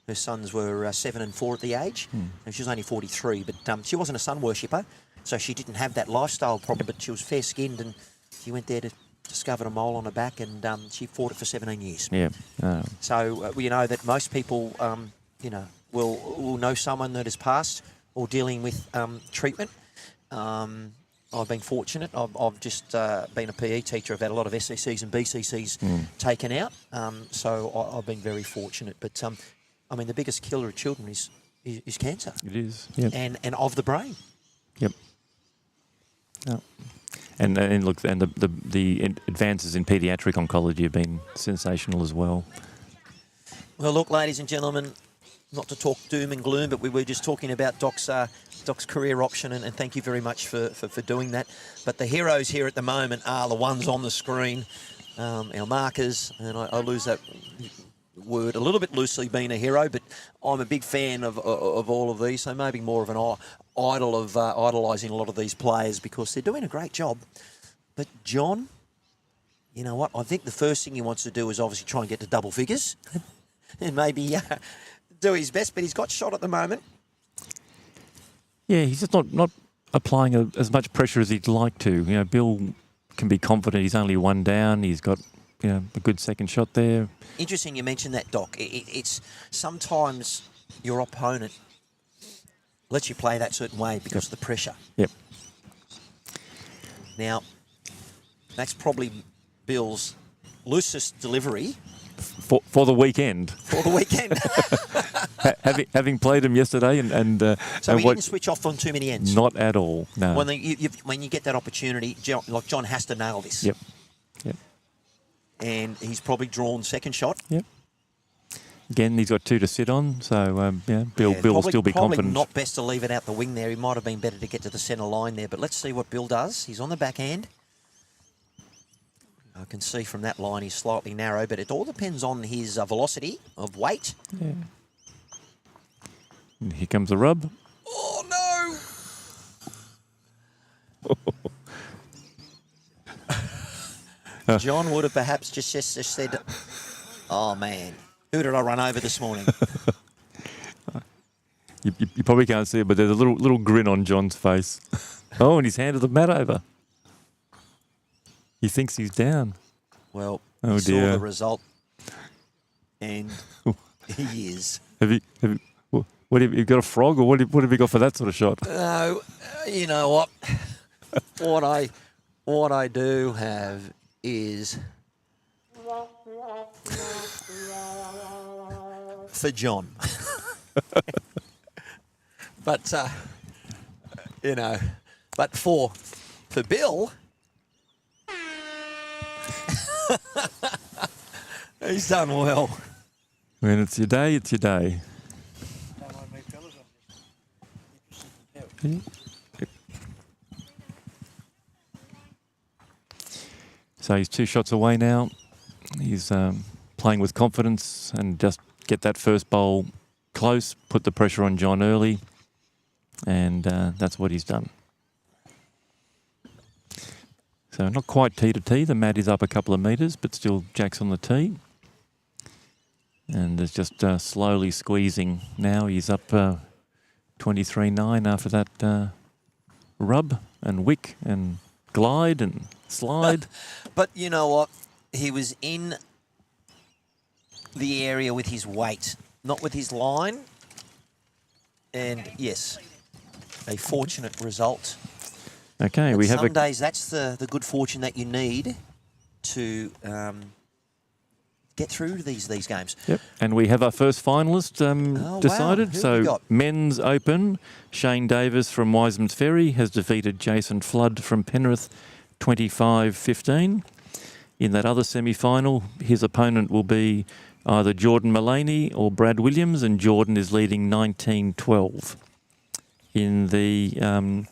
Her sons were 7 and 4 at the age, and she was only 43. But she wasn't a sun worshipper, so she didn't have that lifestyle problem. But she was fair-skinned, and she went there to discover a mole on her back, and she fought it for 17 years. Yeah. So we know that most people, will know someone that has passed or dealing with treatment. I've been fortunate. I've just been a PE teacher. I've had a lot of SCCs and BCCs taken out, so I've been very fortunate. But the biggest killer of children is cancer. It is. Yep. And of the brain. Yep. Yeah. And look, and the advances in paediatric oncology have been sensational as well. Well, look, ladies and gentlemen, not to talk doom and gloom, but we were just talking about Doc's career option, and thank you very much for doing that. But the heroes here at the moment are the ones on the screen, our markers, and I lose that word a little bit loosely, being a hero, but I'm a big fan of all of these, so maybe more of an idol of idolising a lot of these players because they're doing a great job. But John, you know what? I think the first thing he wants to do is obviously try and get to double figures and maybe do his best, but he's got shot at the moment. Yeah, he's just not applying as much pressure as he'd like to. Bill can be confident he's only one down. He's got a good second shot there. Interesting you mentioned that, Doc. It's sometimes your opponent lets you play that certain way because of the pressure. Yep. Now, that's probably Bill's loosest delivery. For the weekend. For the weekend. having played him yesterday and so he didn't switch off on too many ends. Not at all. No. When you get that opportunity, John has to nail this. Yep. and he's probably drawn second shot. Yep. Again, he's got 2 to sit on, so Bill will still be confident. Probably not best to leave it out the wing there. He might have been better to get to the centre line there, but let's see what Bill does. He's on the backhand. I can see from that line he's slightly narrow, but it all depends on his velocity of weight. Yeah. And here comes the rub. Oh, no! John would have perhaps just said, oh, man, who did I run over this morning? You probably can't see it, but there's a little grin on John's face. Oh, and he's handed the mat over. He thinks he's down. Well, oh, he dear. saw the result, and he is. Have you got a frog, or what have you got for that sort of shot? No, you know what? what I do have is for John. But but for Bill, he's done well. When it's your day, it's your day. So he's 2 shots away now. He's playing with confidence and just get that first bowl close, put the pressure on John early, and that's what he's done. So not quite tee to tee. The mat is up a couple of metres, but still Jack's on the tee. And there's just slowly squeezing now. He's up 23-9 after that rub and wick and glide and slide. But you know what? He was in the area with his weight, not with his line. And yes, a fortunate result. Okay, but we have some days that's the good fortune that you need to get through these games. Yep, and we have our first finalist decided. Wow. Who So have we got? men's open, Shane Davis from Wiseman's Ferry has defeated Jason Flood from Penrith 25-15. In that other semi-final, his opponent will be either Jordan Mullaney or Brad Williams, and Jordan is leading 19-12. In the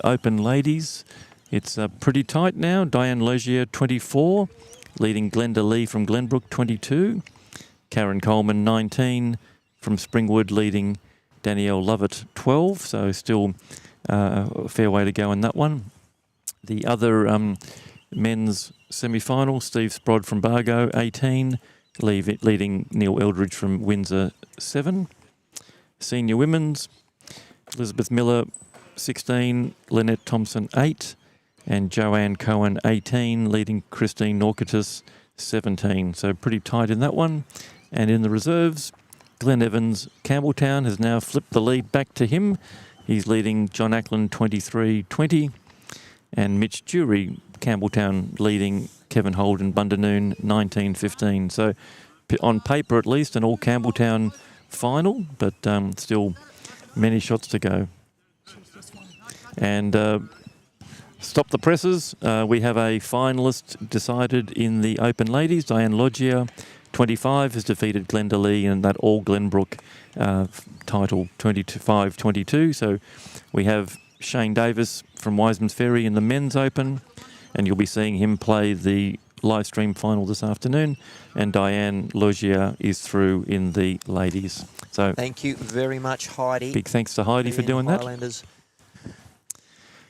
open ladies, it's pretty tight now. Diane Logier, 24, leading Glenda Lee from Glenbrook, 22. Karen Coleman, 19, from Springwood, leading Danielle Lovett, 12. So still a fair way to go in that one. The other men's semi-final, Steve Sprod from Bargo, 18, leading Neil Eldridge from Windsor, 7. Senior women's, Elizabeth Miller, 16, Lynette Thompson, 8, and Joanne Cohen, 18, leading Christine Norcatus, 17. So pretty tight in that one. And in the reserves, Glenn Evans, Campbelltown, has now flipped the lead back to him. He's leading John Ackland, 23-20, and Mitch Jury, Campbelltown, leading Kevin Holden, Bundanoon, 19-15. So on paper at least, an all Campbelltown final, but still many shots to go. And stop the presses. We have a finalist decided in the open ladies. Diane Logier, 25, has defeated Glenda Lee in that all Glenbrook title, 25-22. So we have Shane Davis from Wiseman's Ferry in the men's open, and you'll be seeing him play the live stream final this afternoon. And Diane Logier is through in the ladies. So thank you very much, Heidi. Big thanks to Heidi for doing that. Highlanders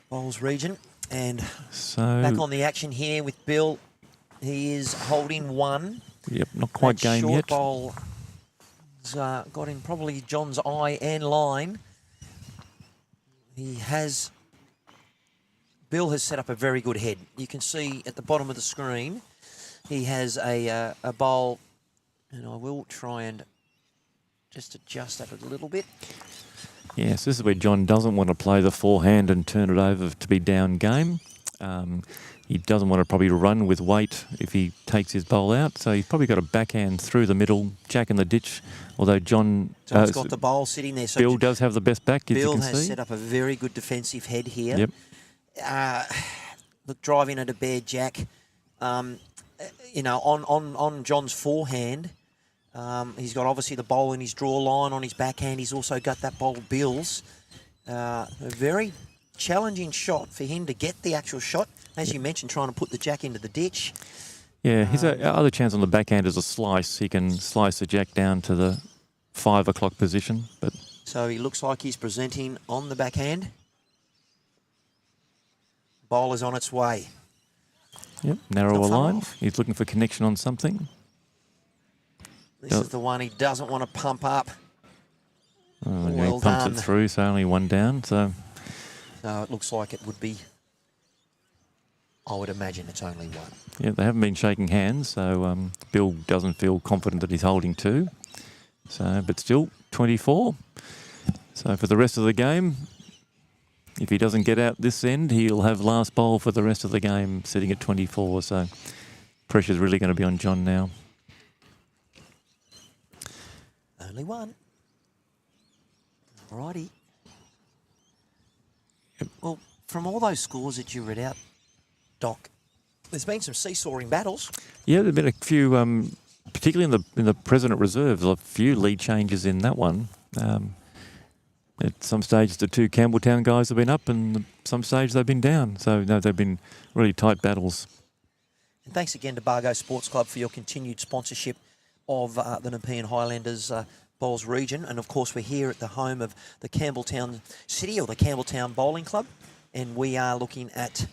Bowls region. And so back on the action here with Bill. He is holding one. Yep, not quite that game short yet. Bowl got in probably John's eye and line. Bill has set up a very good head. You can see at the bottom of the screen, he has a bowl, and I will try and just adjust that a little bit. Yes, this is where John doesn't want to play the forehand and turn it over to be down game. He doesn't want to probably run with weight if he takes his bowl out, so he's probably got a backhand through the middle, jack in the ditch, although John's got the bowl sitting there. So Bill does have the best back, as you Bill can has see. set up a very good defensive head here. Yep. Look, driving at a bare jack. you know, on John's forehand, he's got obviously the bowl in his draw line. On his backhand, he's also got that bowl Bills. A very challenging shot for him to get the actual shot. As you mentioned, trying to put the jack into the ditch. Yeah, his other chance on the backhand is a slice. He can slice the jack down to the 5 o'clock position. But so he looks like he's presenting on the backhand. Bowl is on its way. Yep, narrower Not far line. off. He's looking for connection on something. This is the one he doesn't want to pump up. Oh, Well he pumps done. it through, so only one down. So So it looks like it would be, I would imagine it's only one. yeah, they haven't been shaking hands. So Bill doesn't feel confident that he's holding 2. So, but still 24. So for the rest of the game, if he doesn't get out this end, he'll have last bowl for the rest of the game, sitting at 24. So pressure's really going to be on John now. Only one. Alrighty. Well, from all those scores that you read out, Doc, there's been some seesawing battles. Yeah, there've been a few, particularly in the President Reserves, a few lead changes in that one. At some stage, the 2 Campbelltown guys have been up, and at some stage they've been down. So no, they've been really tight battles. And thanks again to Bargo Sports Club for your continued sponsorship of the Nepean Highlanders Bowls region. And of course, we're here at the home of the Campbelltown City, or the Campbelltown Bowling Club. And we are looking at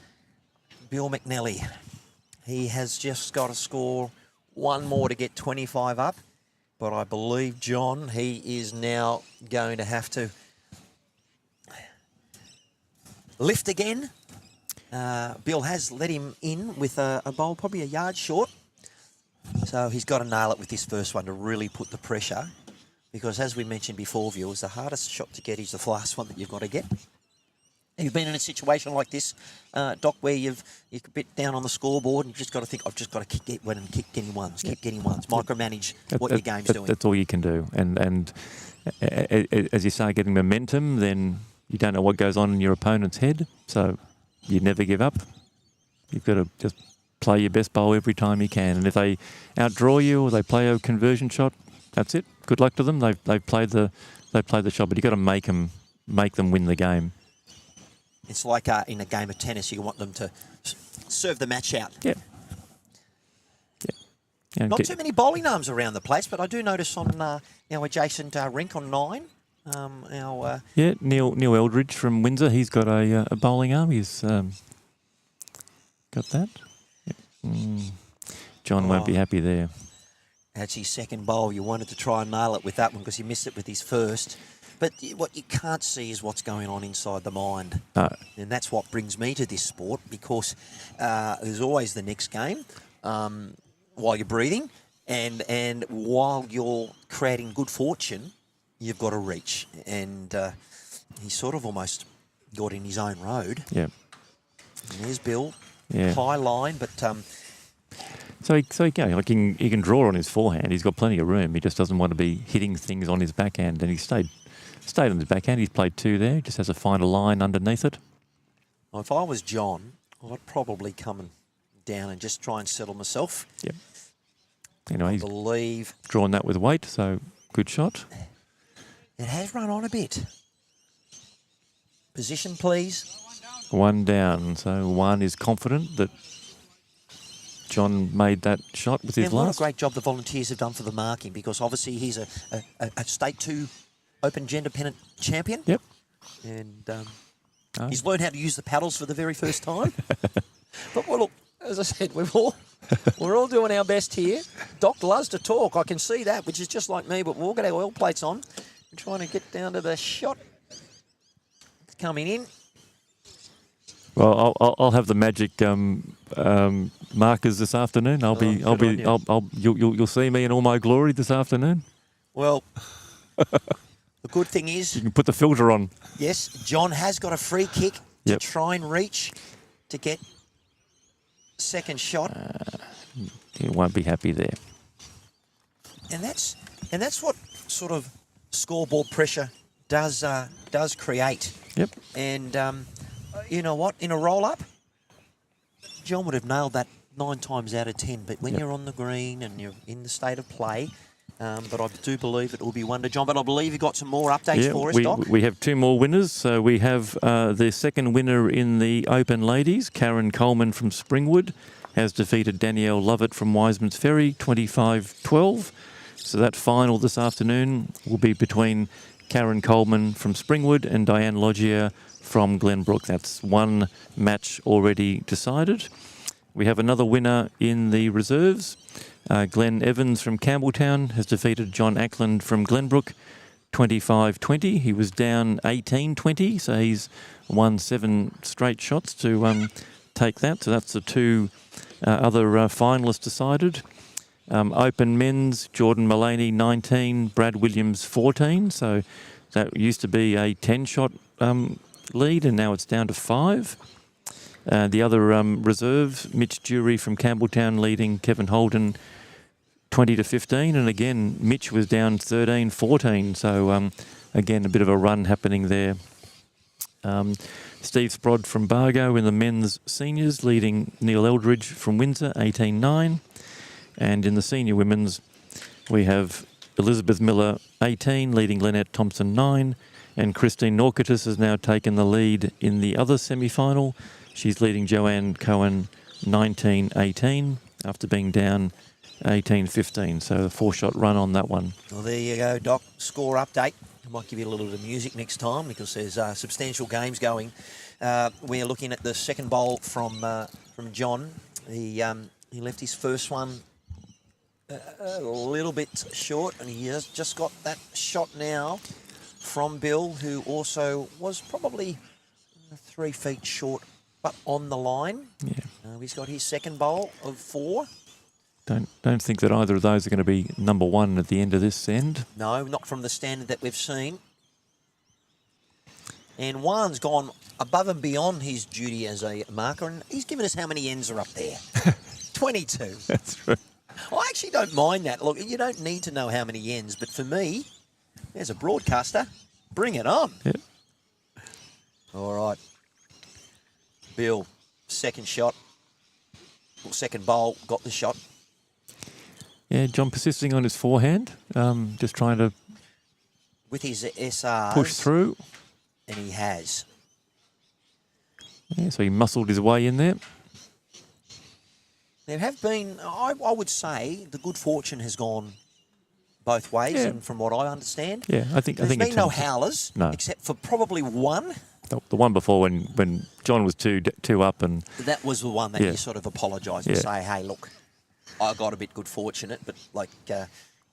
Bill McNally. He has just got to score one more to get 25 up. But I believe, John, he is now going to have to lift again. Bill has let him in with a bowl probably a yard short. So he's got to nail it with this first one to really put the pressure. Because as we mentioned before, viewers, the hardest shot to get is the last one that you've got to get. You've been in a situation like this, Doc, where you're a bit down on the scoreboard and you've just got to think, I've just got to keep getting ones, keep getting ones, micromanage what your game's doing. That's all you can do. And as you start getting momentum, then you don't know what goes on in your opponent's head, so you never give up. You've got to just play your best bowl every time you can. And if they outdraw you or they play a conversion shot, that's it. Good luck to them. They've played the shot, but you've got to make them win the game. It's like in a game of tennis, you want them to serve the match out. Yeah. Yeah. Not too many bowling arms around the place, but I do notice on our adjacent rink on 9. Neil Eldridge from Windsor. He's got a bowling arm. He's got that. Yep. John won't be happy there. That's his second bowl. You wanted to try and nail it with that one because he missed it with his first. But what you can't see is what's going on inside the mind. No. And that's what brings me to this sport, because there's always the next game while you're breathing. And while you're creating good fortune, you've got to reach. And he sort of almost got in his own road. Yeah. And there's Bill. Yeah. High line, but... So he can draw on his forehand. He's got plenty of room. He just doesn't want to be hitting things on his backhand. And he stayed on his backhand. He's played 2 there. He just has to find a line underneath it. Well, if I was John, I'd probably come down and just try and settle myself. Yep. Anyway, he's believe drawn that with weight, so good shot. It has run on a bit. Position, please. 1 down. So 1 is confident that John made that shot with his What last. a great job the volunteers have done for the marking, because obviously he's a State 2 Open Gender Pennant champion. Yep. And he's learned how to use the paddles for the very first time. But well, look, as I said, we're all doing our best here. Doc loves to talk. I can see that, which is just like me, but we'll get our oil plates on. We're trying to get down to the shot. It's coming in. Well, I'll have the magic markers this afternoon. You'll see me in all my glory this afternoon. Well, the good thing is You can put the filter on. yes, John has got a free kick to try and reach to get second shot, He won't be happy there. and that's what sort of scoreboard pressure does create. Yep. And you know what? In a roll-up, John would have nailed that 9 times out of 10. But when you're on the green and you're in the state of play, but I do believe it will be one to John. But I believe you got some more updates for us, Doc. We have 2 more winners. So we have the second winner in the Open Ladies, Karen Coleman from Springwood, has defeated Danielle Lovett from Wiseman's Ferry, 25-12. So that final this afternoon will be between Karen Coleman from Springwood and Diane Loggia from Glenbrook. That's one match already decided. We have another winner in the reserves. Glenn Evans from Campbelltown has defeated John Ackland from Glenbrook, 25-20. He was down 18-20, so he's won 7 straight shots to take that. So that's the 2 other finalists decided. Open men's, Jordan Mullaney, 19, Brad Williams, 14. So that used to be a 10-shot lead, and now it's down to 5. The other reserves, Mitch Jury from Campbelltown leading Kevin Holden, 20-15. And again, Mitch was down 13-14. So again, a bit of a run happening there. Steve Sprod from Bargo in the men's seniors, leading Neil Eldridge from Windsor, 18-9. And in the senior women's, we have Elizabeth Miller, 18, leading Lynette Thompson, 9. And Christine Norkitis has now taken the lead in the other semi-final. She's leading Joanne Cohen, 19-18, after being down 18-15. So a 4-shot run on that one. Well, there you go, Doc. Score update. I might give you a little bit of music next time because there's substantial games going. We're looking at the second bowl from John. He left his first one a little bit short, and he has just got that shot now from Bill, who also was probably 3 feet short, but on the line. Yeah. He's got his second bowl of 4. Don't think that either of those are going to be number 1 at the end of this end. No, not from the standard that we've seen. And Juan's gone above and beyond his duty as a marker, and he's given us how many ends are up there. 22. That's true. I actually don't mind that. Look, you don't need to know how many ends, but for me, as a broadcaster, bring it on. Yep. All right. Bill, second shot. Well, second bowl, got the shot. Yeah, John persisting on his forehand, just trying to With his SRs. push through. And he has. Yeah, so he muscled his way in there. There have been, I would say, the good fortune has gone both ways, and from what I understand. Yeah, I think There's been no howlers, No. except for probably one. The one before when John was two up and... That was the one that you sort of apologise and say, hey, look, I got a bit good fortunate, but like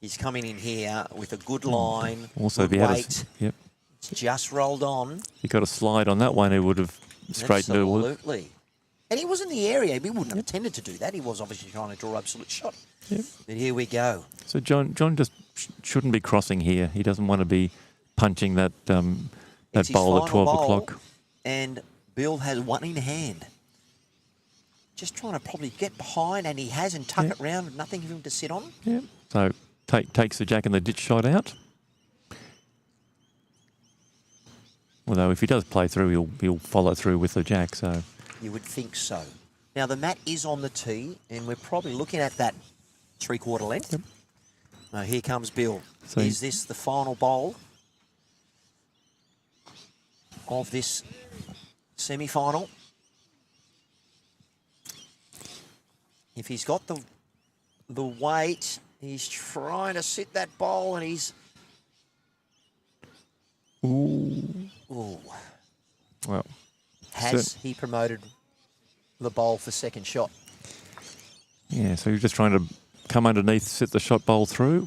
he's coming in here with a good line, also good weight. Yep. It's just rolled on. He got a slide on that one, he would have straightened it. Absolutely. And he was in the area. He wouldn't have intended to do that. He was obviously trying to draw an absolute shot. Yep. But here we go. So John just shouldn't be crossing here. He doesn't want to be punching that bowl at 12 o'clock. And Bill has one in hand. Just trying to probably get behind, and he has, and tuck it round with nothing for him to sit on. Yeah. So takes the jack and the ditch shot out. Although if he does play through, he'll follow through with the jack. So you would think so. Now the mat is on the tee, and we're probably looking at that 3/4 length. Yep. Now here comes Bill. So is this the final bowl of this semi-final? If he's got the weight, he's trying to sit that bowl, and he's... Ooh. Well, has he promoted the bowl for second shot? Yeah, so you're just trying to come underneath, sit the shot bowl through.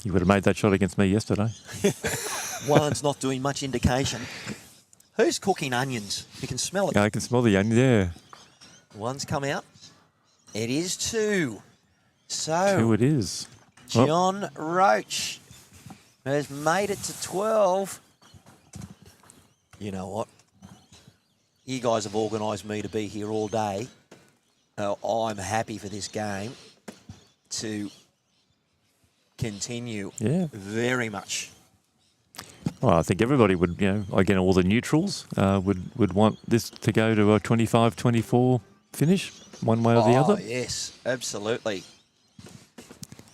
You would have made that shot against me yesterday. Juan's not doing much indication. Who's cooking onions? You can smell it. Yeah, I can smell the onion there. One's come out. It is 2. So 2 it is. John Roach has made it to 12. You know what? You guys have organised me to be here all day. I'm happy for this game to continue. Yeah. Very much. Well, I think everybody would, again, all the neutrals would want this to go to a 25-24 finish, one way or the other. Oh, yes, absolutely.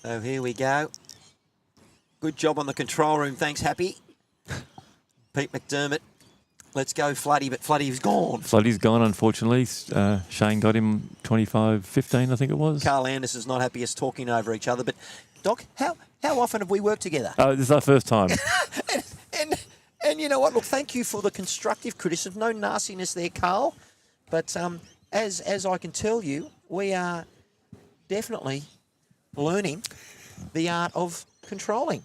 So here we go. Good job on the control room. Thanks, Happy. Pete McDermott. Let's go, Floody, but Floody's gone. Floody's gone, unfortunately. Shane got him 25-15, I think it was. Carl Anderson's not happy us talking over each other, but Doc, how often have we worked together? This is our first time. and you know what? Look, thank you for the constructive criticism. No nastiness there, Carl. But as I can tell you, we are definitely learning the art of controlling.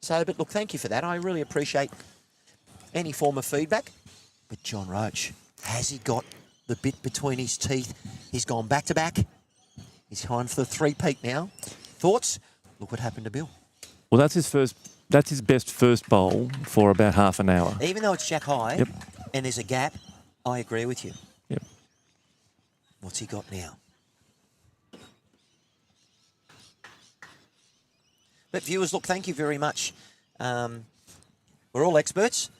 So, but look, thank you for that. I really appreciate any form of feedback. But John Roach, has he got the bit between his teeth? He's gone back to back. He's time for the three-peat now. Thoughts? Look what happened to Bill. Well, that's his best first bowl for about half an hour. Even though it's jack high, Yep. and there's a gap, I agree with you. Yep. What's he got now? But viewers, look, thank you very much. We're all experts,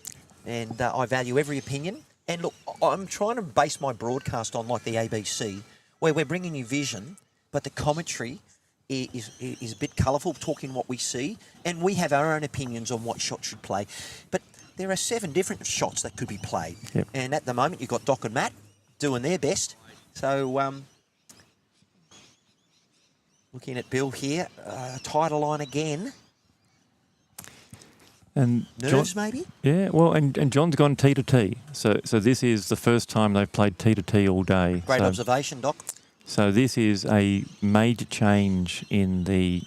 and I value every opinion. And look, I'm trying to base my broadcast on like the ABC, where we're bringing you vision, but the commentary is a bit colourful, talking what we see, and we have our own opinions on what shot should play. But there are 7 different shots that could be played. Yep. And at the moment, you've got Doc and Matt doing their best. So, looking at Bill here, tighter line again. And Nerves, maybe? Yeah, well, and John's gone T to T. So this is the first time they've played T to T all day. Great observation, Doc. So this is a major change in the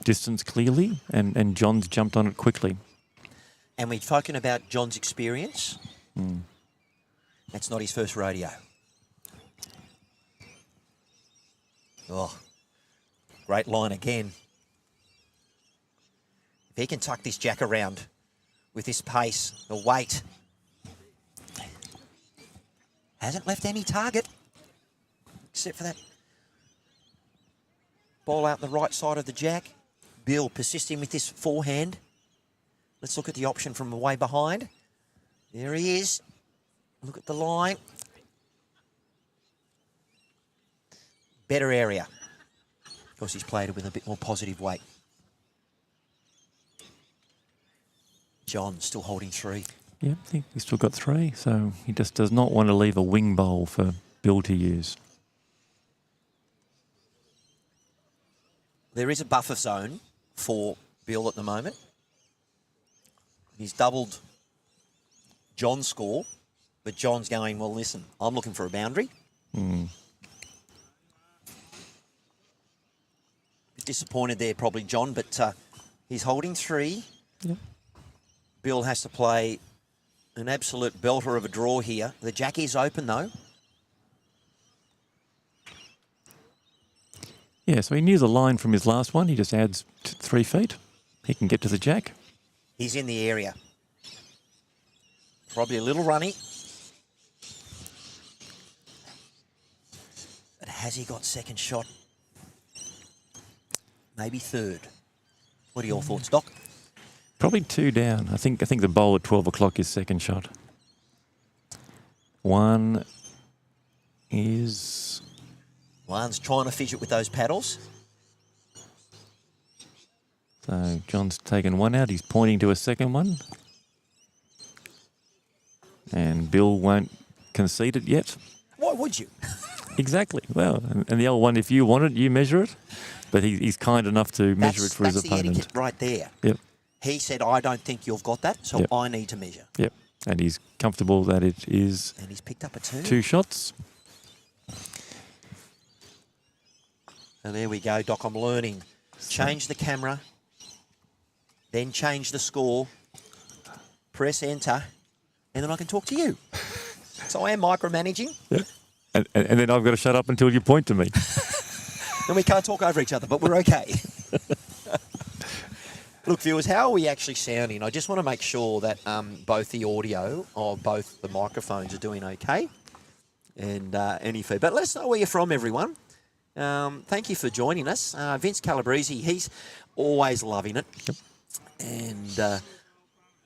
distance clearly, and John's jumped on it quickly. And we've spoken about John's experience. That's not his first rodeo. Oh, great line again. If he can tuck this jack around with this pace, the weight, hasn't left any target except for that ball out the right side of the jack. Bill persisting with this forehand. Let's look at the option from way behind. There he is. Look at the line. Better area. Of course, he's played it with a bit more positive weight. John still holding 3. Yeah, I think he's still got 3, so he just does not want to leave a wing bowl for Bill to use. There is a buffer zone for Bill at the moment. He's doubled John's score, but John's going, well, listen, I'm looking for a boundary. Bit disappointed there probably, John, but he's holding 3. Yep. Bill has to play an absolute belter of a draw here. The jack is open, though. Yeah, so he knew the line from his last one. He just adds 3 feet. He can get to the jack. He's in the area. Probably a little runny. But has he got second shot? Maybe third. What are your thoughts, Doc? Probably 2 down. I think the bowl at 12 o'clock is second shot. 1 is... One's trying to fidget with those paddles. So John's taken 1 out. He's pointing to a second one. And Bill won't concede it yet. Why would you? Exactly. Well, and the old one, if you want it, you measure it. But he's kind enough to measure it for his opponent. That's the etiquette right there. Yep. He said, I don't think you've got that, so Yep. I need to measure. Yep. And he's comfortable that it is And he's picked up a 2. 2 shots. And there we go, Doc, I'm learning. Change the camera, then change the score, press enter, and then I can talk to you. So I am micromanaging. Yep. And then I've got to shut up until you point to me. And we can't talk over each other, but we're okay. Look, viewers, how are we actually sounding? I just want to make sure that both the audio or both the microphones are doing okay. And any feedback. Let us know where you're from, everyone. Thank you for joining us. Vince Calabrese, he's always loving it. Yep. And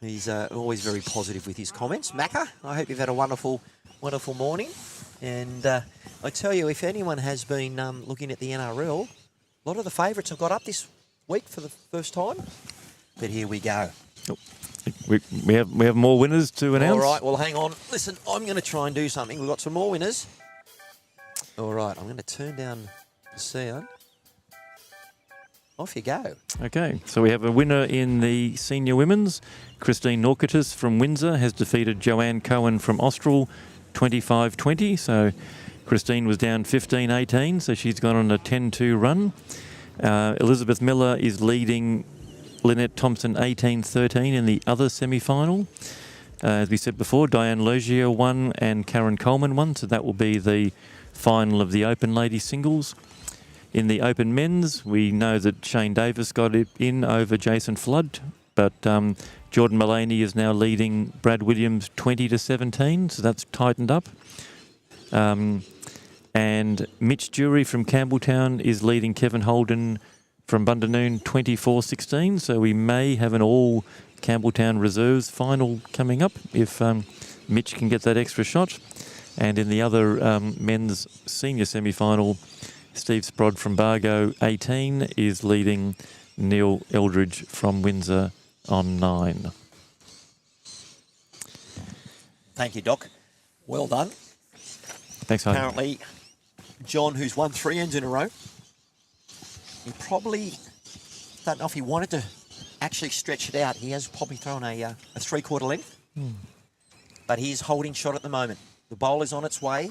he's always very positive with his comments. Macca, I hope you've had a wonderful, wonderful morning. And I tell you, if anyone has been looking at the NRL, a lot of the favourites have got up this week for the first time. But here we go. We have more winners to announce. All right, well, hang on. Listen, I'm going to try and do something. We've got some more winners. All right, I'm going to turn down the sound. Off you go. Okay, so we have a winner in the senior women's. Christine Norkitis from Windsor has defeated Joanne Cohen from Austral 25-20. So Christine was down 15-18, so she's gone on a 10-2 run. Elizabeth Miller is leading Lynette Thompson 18-13 in the other semi-final. As we said before, Diane Logier won and Karen Coleman won, so that will be the final of the Open Ladies Singles. In the Open Men's, we know that Shane Davis got it in over Jason Flood, but Jordan Mullaney is now leading Brad Williams 20-17, so that's tightened up. And Mitch Jury from Campbelltown is leading Kevin Holden from Bundanoon 24-16, so we may have an all Campbelltown reserves final coming up if Mitch can get that extra shot. And in the other men's senior semi-final, Steve Sprod from Bargo 18 is leading Neil Eldridge from Windsor on 9. Thank you, Doc. Well done. Thanks, Harvey. Apparently, John, who's won 3 ends in a row, he probably, don't know if he wanted to actually stretch it out. He has probably thrown a 3/4 length, but he is holding shot at the moment. The bowl is on its way.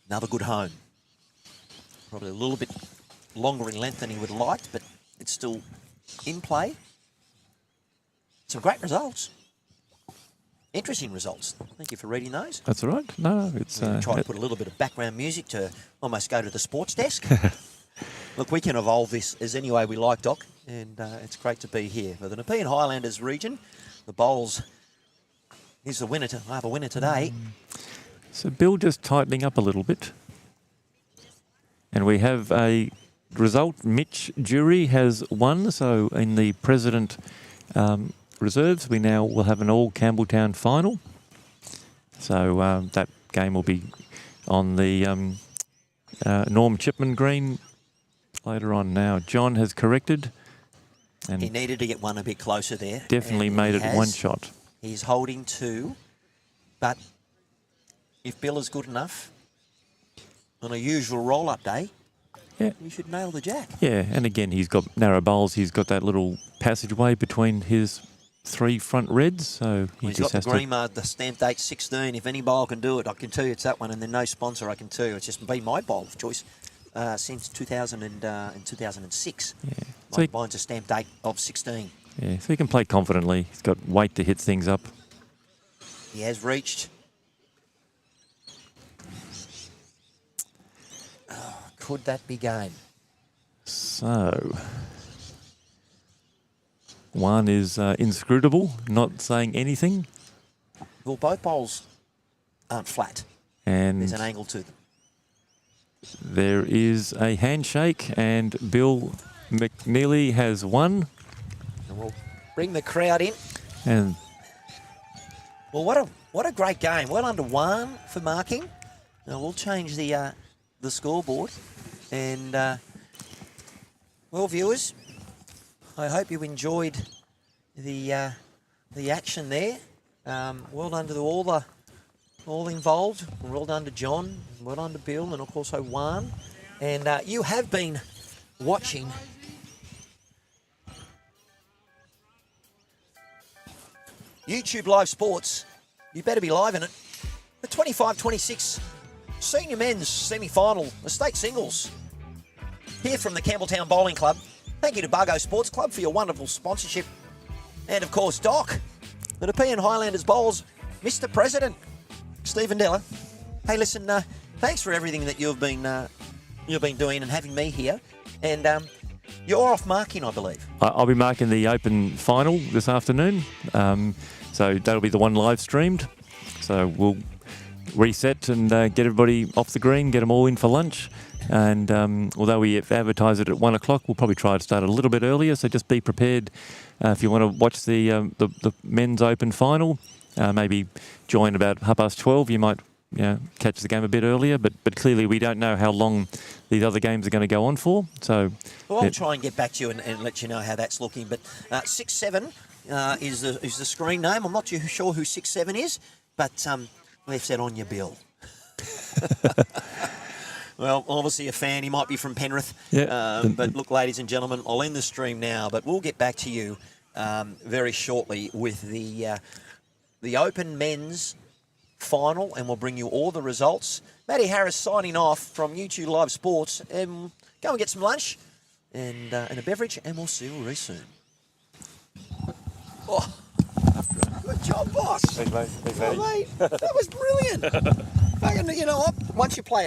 Another good home. Probably a little bit longer in length than he would have liked, but it's still in play. Some great results. Interesting results. Thank you for reading those. That's all right. No, it's... Try to put a little bit of background music to almost go to the sports desk. Look, we can evolve this as any way we like, Doc, and it's great to be here. For the Nepean Highlanders region, the Bowls is the winner. I have a winner today. So Bill just tightening up a little bit. And we have a result. Mitch Jury has won. So in the President reserves, we now will have an all Campbelltown final. So that game will be on the Norm Chipman Green later on. Now John has corrected. And he needed to get one a bit closer there. Definitely made it one shot. He's holding 2, but if Bill is good enough on a usual roll-up day, yeah, he should nail the jack. Yeah, and again, he's got narrow bowls. He's got that little passageway between his 3 front reds, so he he's just got has the green mark, the stamp date 16. If any bowl can do it, I can tell you it's that one, and then no sponsor, I can tell you it's just been my bowl of choice since 2000 and 2006. Yeah. So mine's a stamp date of 16. Yeah, so he can play confidently. He's got weight to hit things up. He has reached. Oh, could that be game? So, one is inscrutable, not saying anything. Well, both bowls aren't flat. And there's an angle to them. There is a handshake, and Bill McNeely has won. And we'll bring the crowd in. And well, what a great game. Well under 1 for marking. Now we'll change the scoreboard. And well, viewers, I hope you enjoyed the action there. Well done to all involved. Well done to John. Well done to Bill, and of course Juan. And you have been watching YouTube Live Sports. You better be live in it. The 25-26 Senior Men's Semi-Final, the State Singles. Here from the Campbelltown Bowling Club. Thank you to Bargo Sports Club for your wonderful sponsorship. And of course, Doc, the Nepean Highlanders Bowls, Mr. President, Stephen Della. Hey, listen, thanks for everything that you've been doing and having me here. And you're off marking, I believe. I'll be marking the Open Final this afternoon. So that'll be the one live streamed. So we'll reset and get everybody off the green, get them all in for lunch. And although we advertise it at 1 o'clock, we'll probably try to start a little bit earlier. So just be prepared if you want to watch the men's open final. Maybe join about 12:30. You might catch the game a bit earlier. But clearly we don't know how long these other games are going to go on for. So I'll try and get back to you and let you know how that's looking. But 6-7 is the screen name. I'm not too sure who 6-7 is, but left that on your bill. Well, obviously a fan. He might be from Penrith. Yeah. But look, ladies and gentlemen, I'll end the stream now, but we'll get back to you very shortly with the Open Men's final, and we'll bring you all the results. Matty Harris signing off from YouTube Live Sports. Go and get some lunch and a beverage, and we'll see you very soon. Oh, good job, boss. Thanks, mate. Mate. That was brilliant. Fucking, you know what? Once you play it.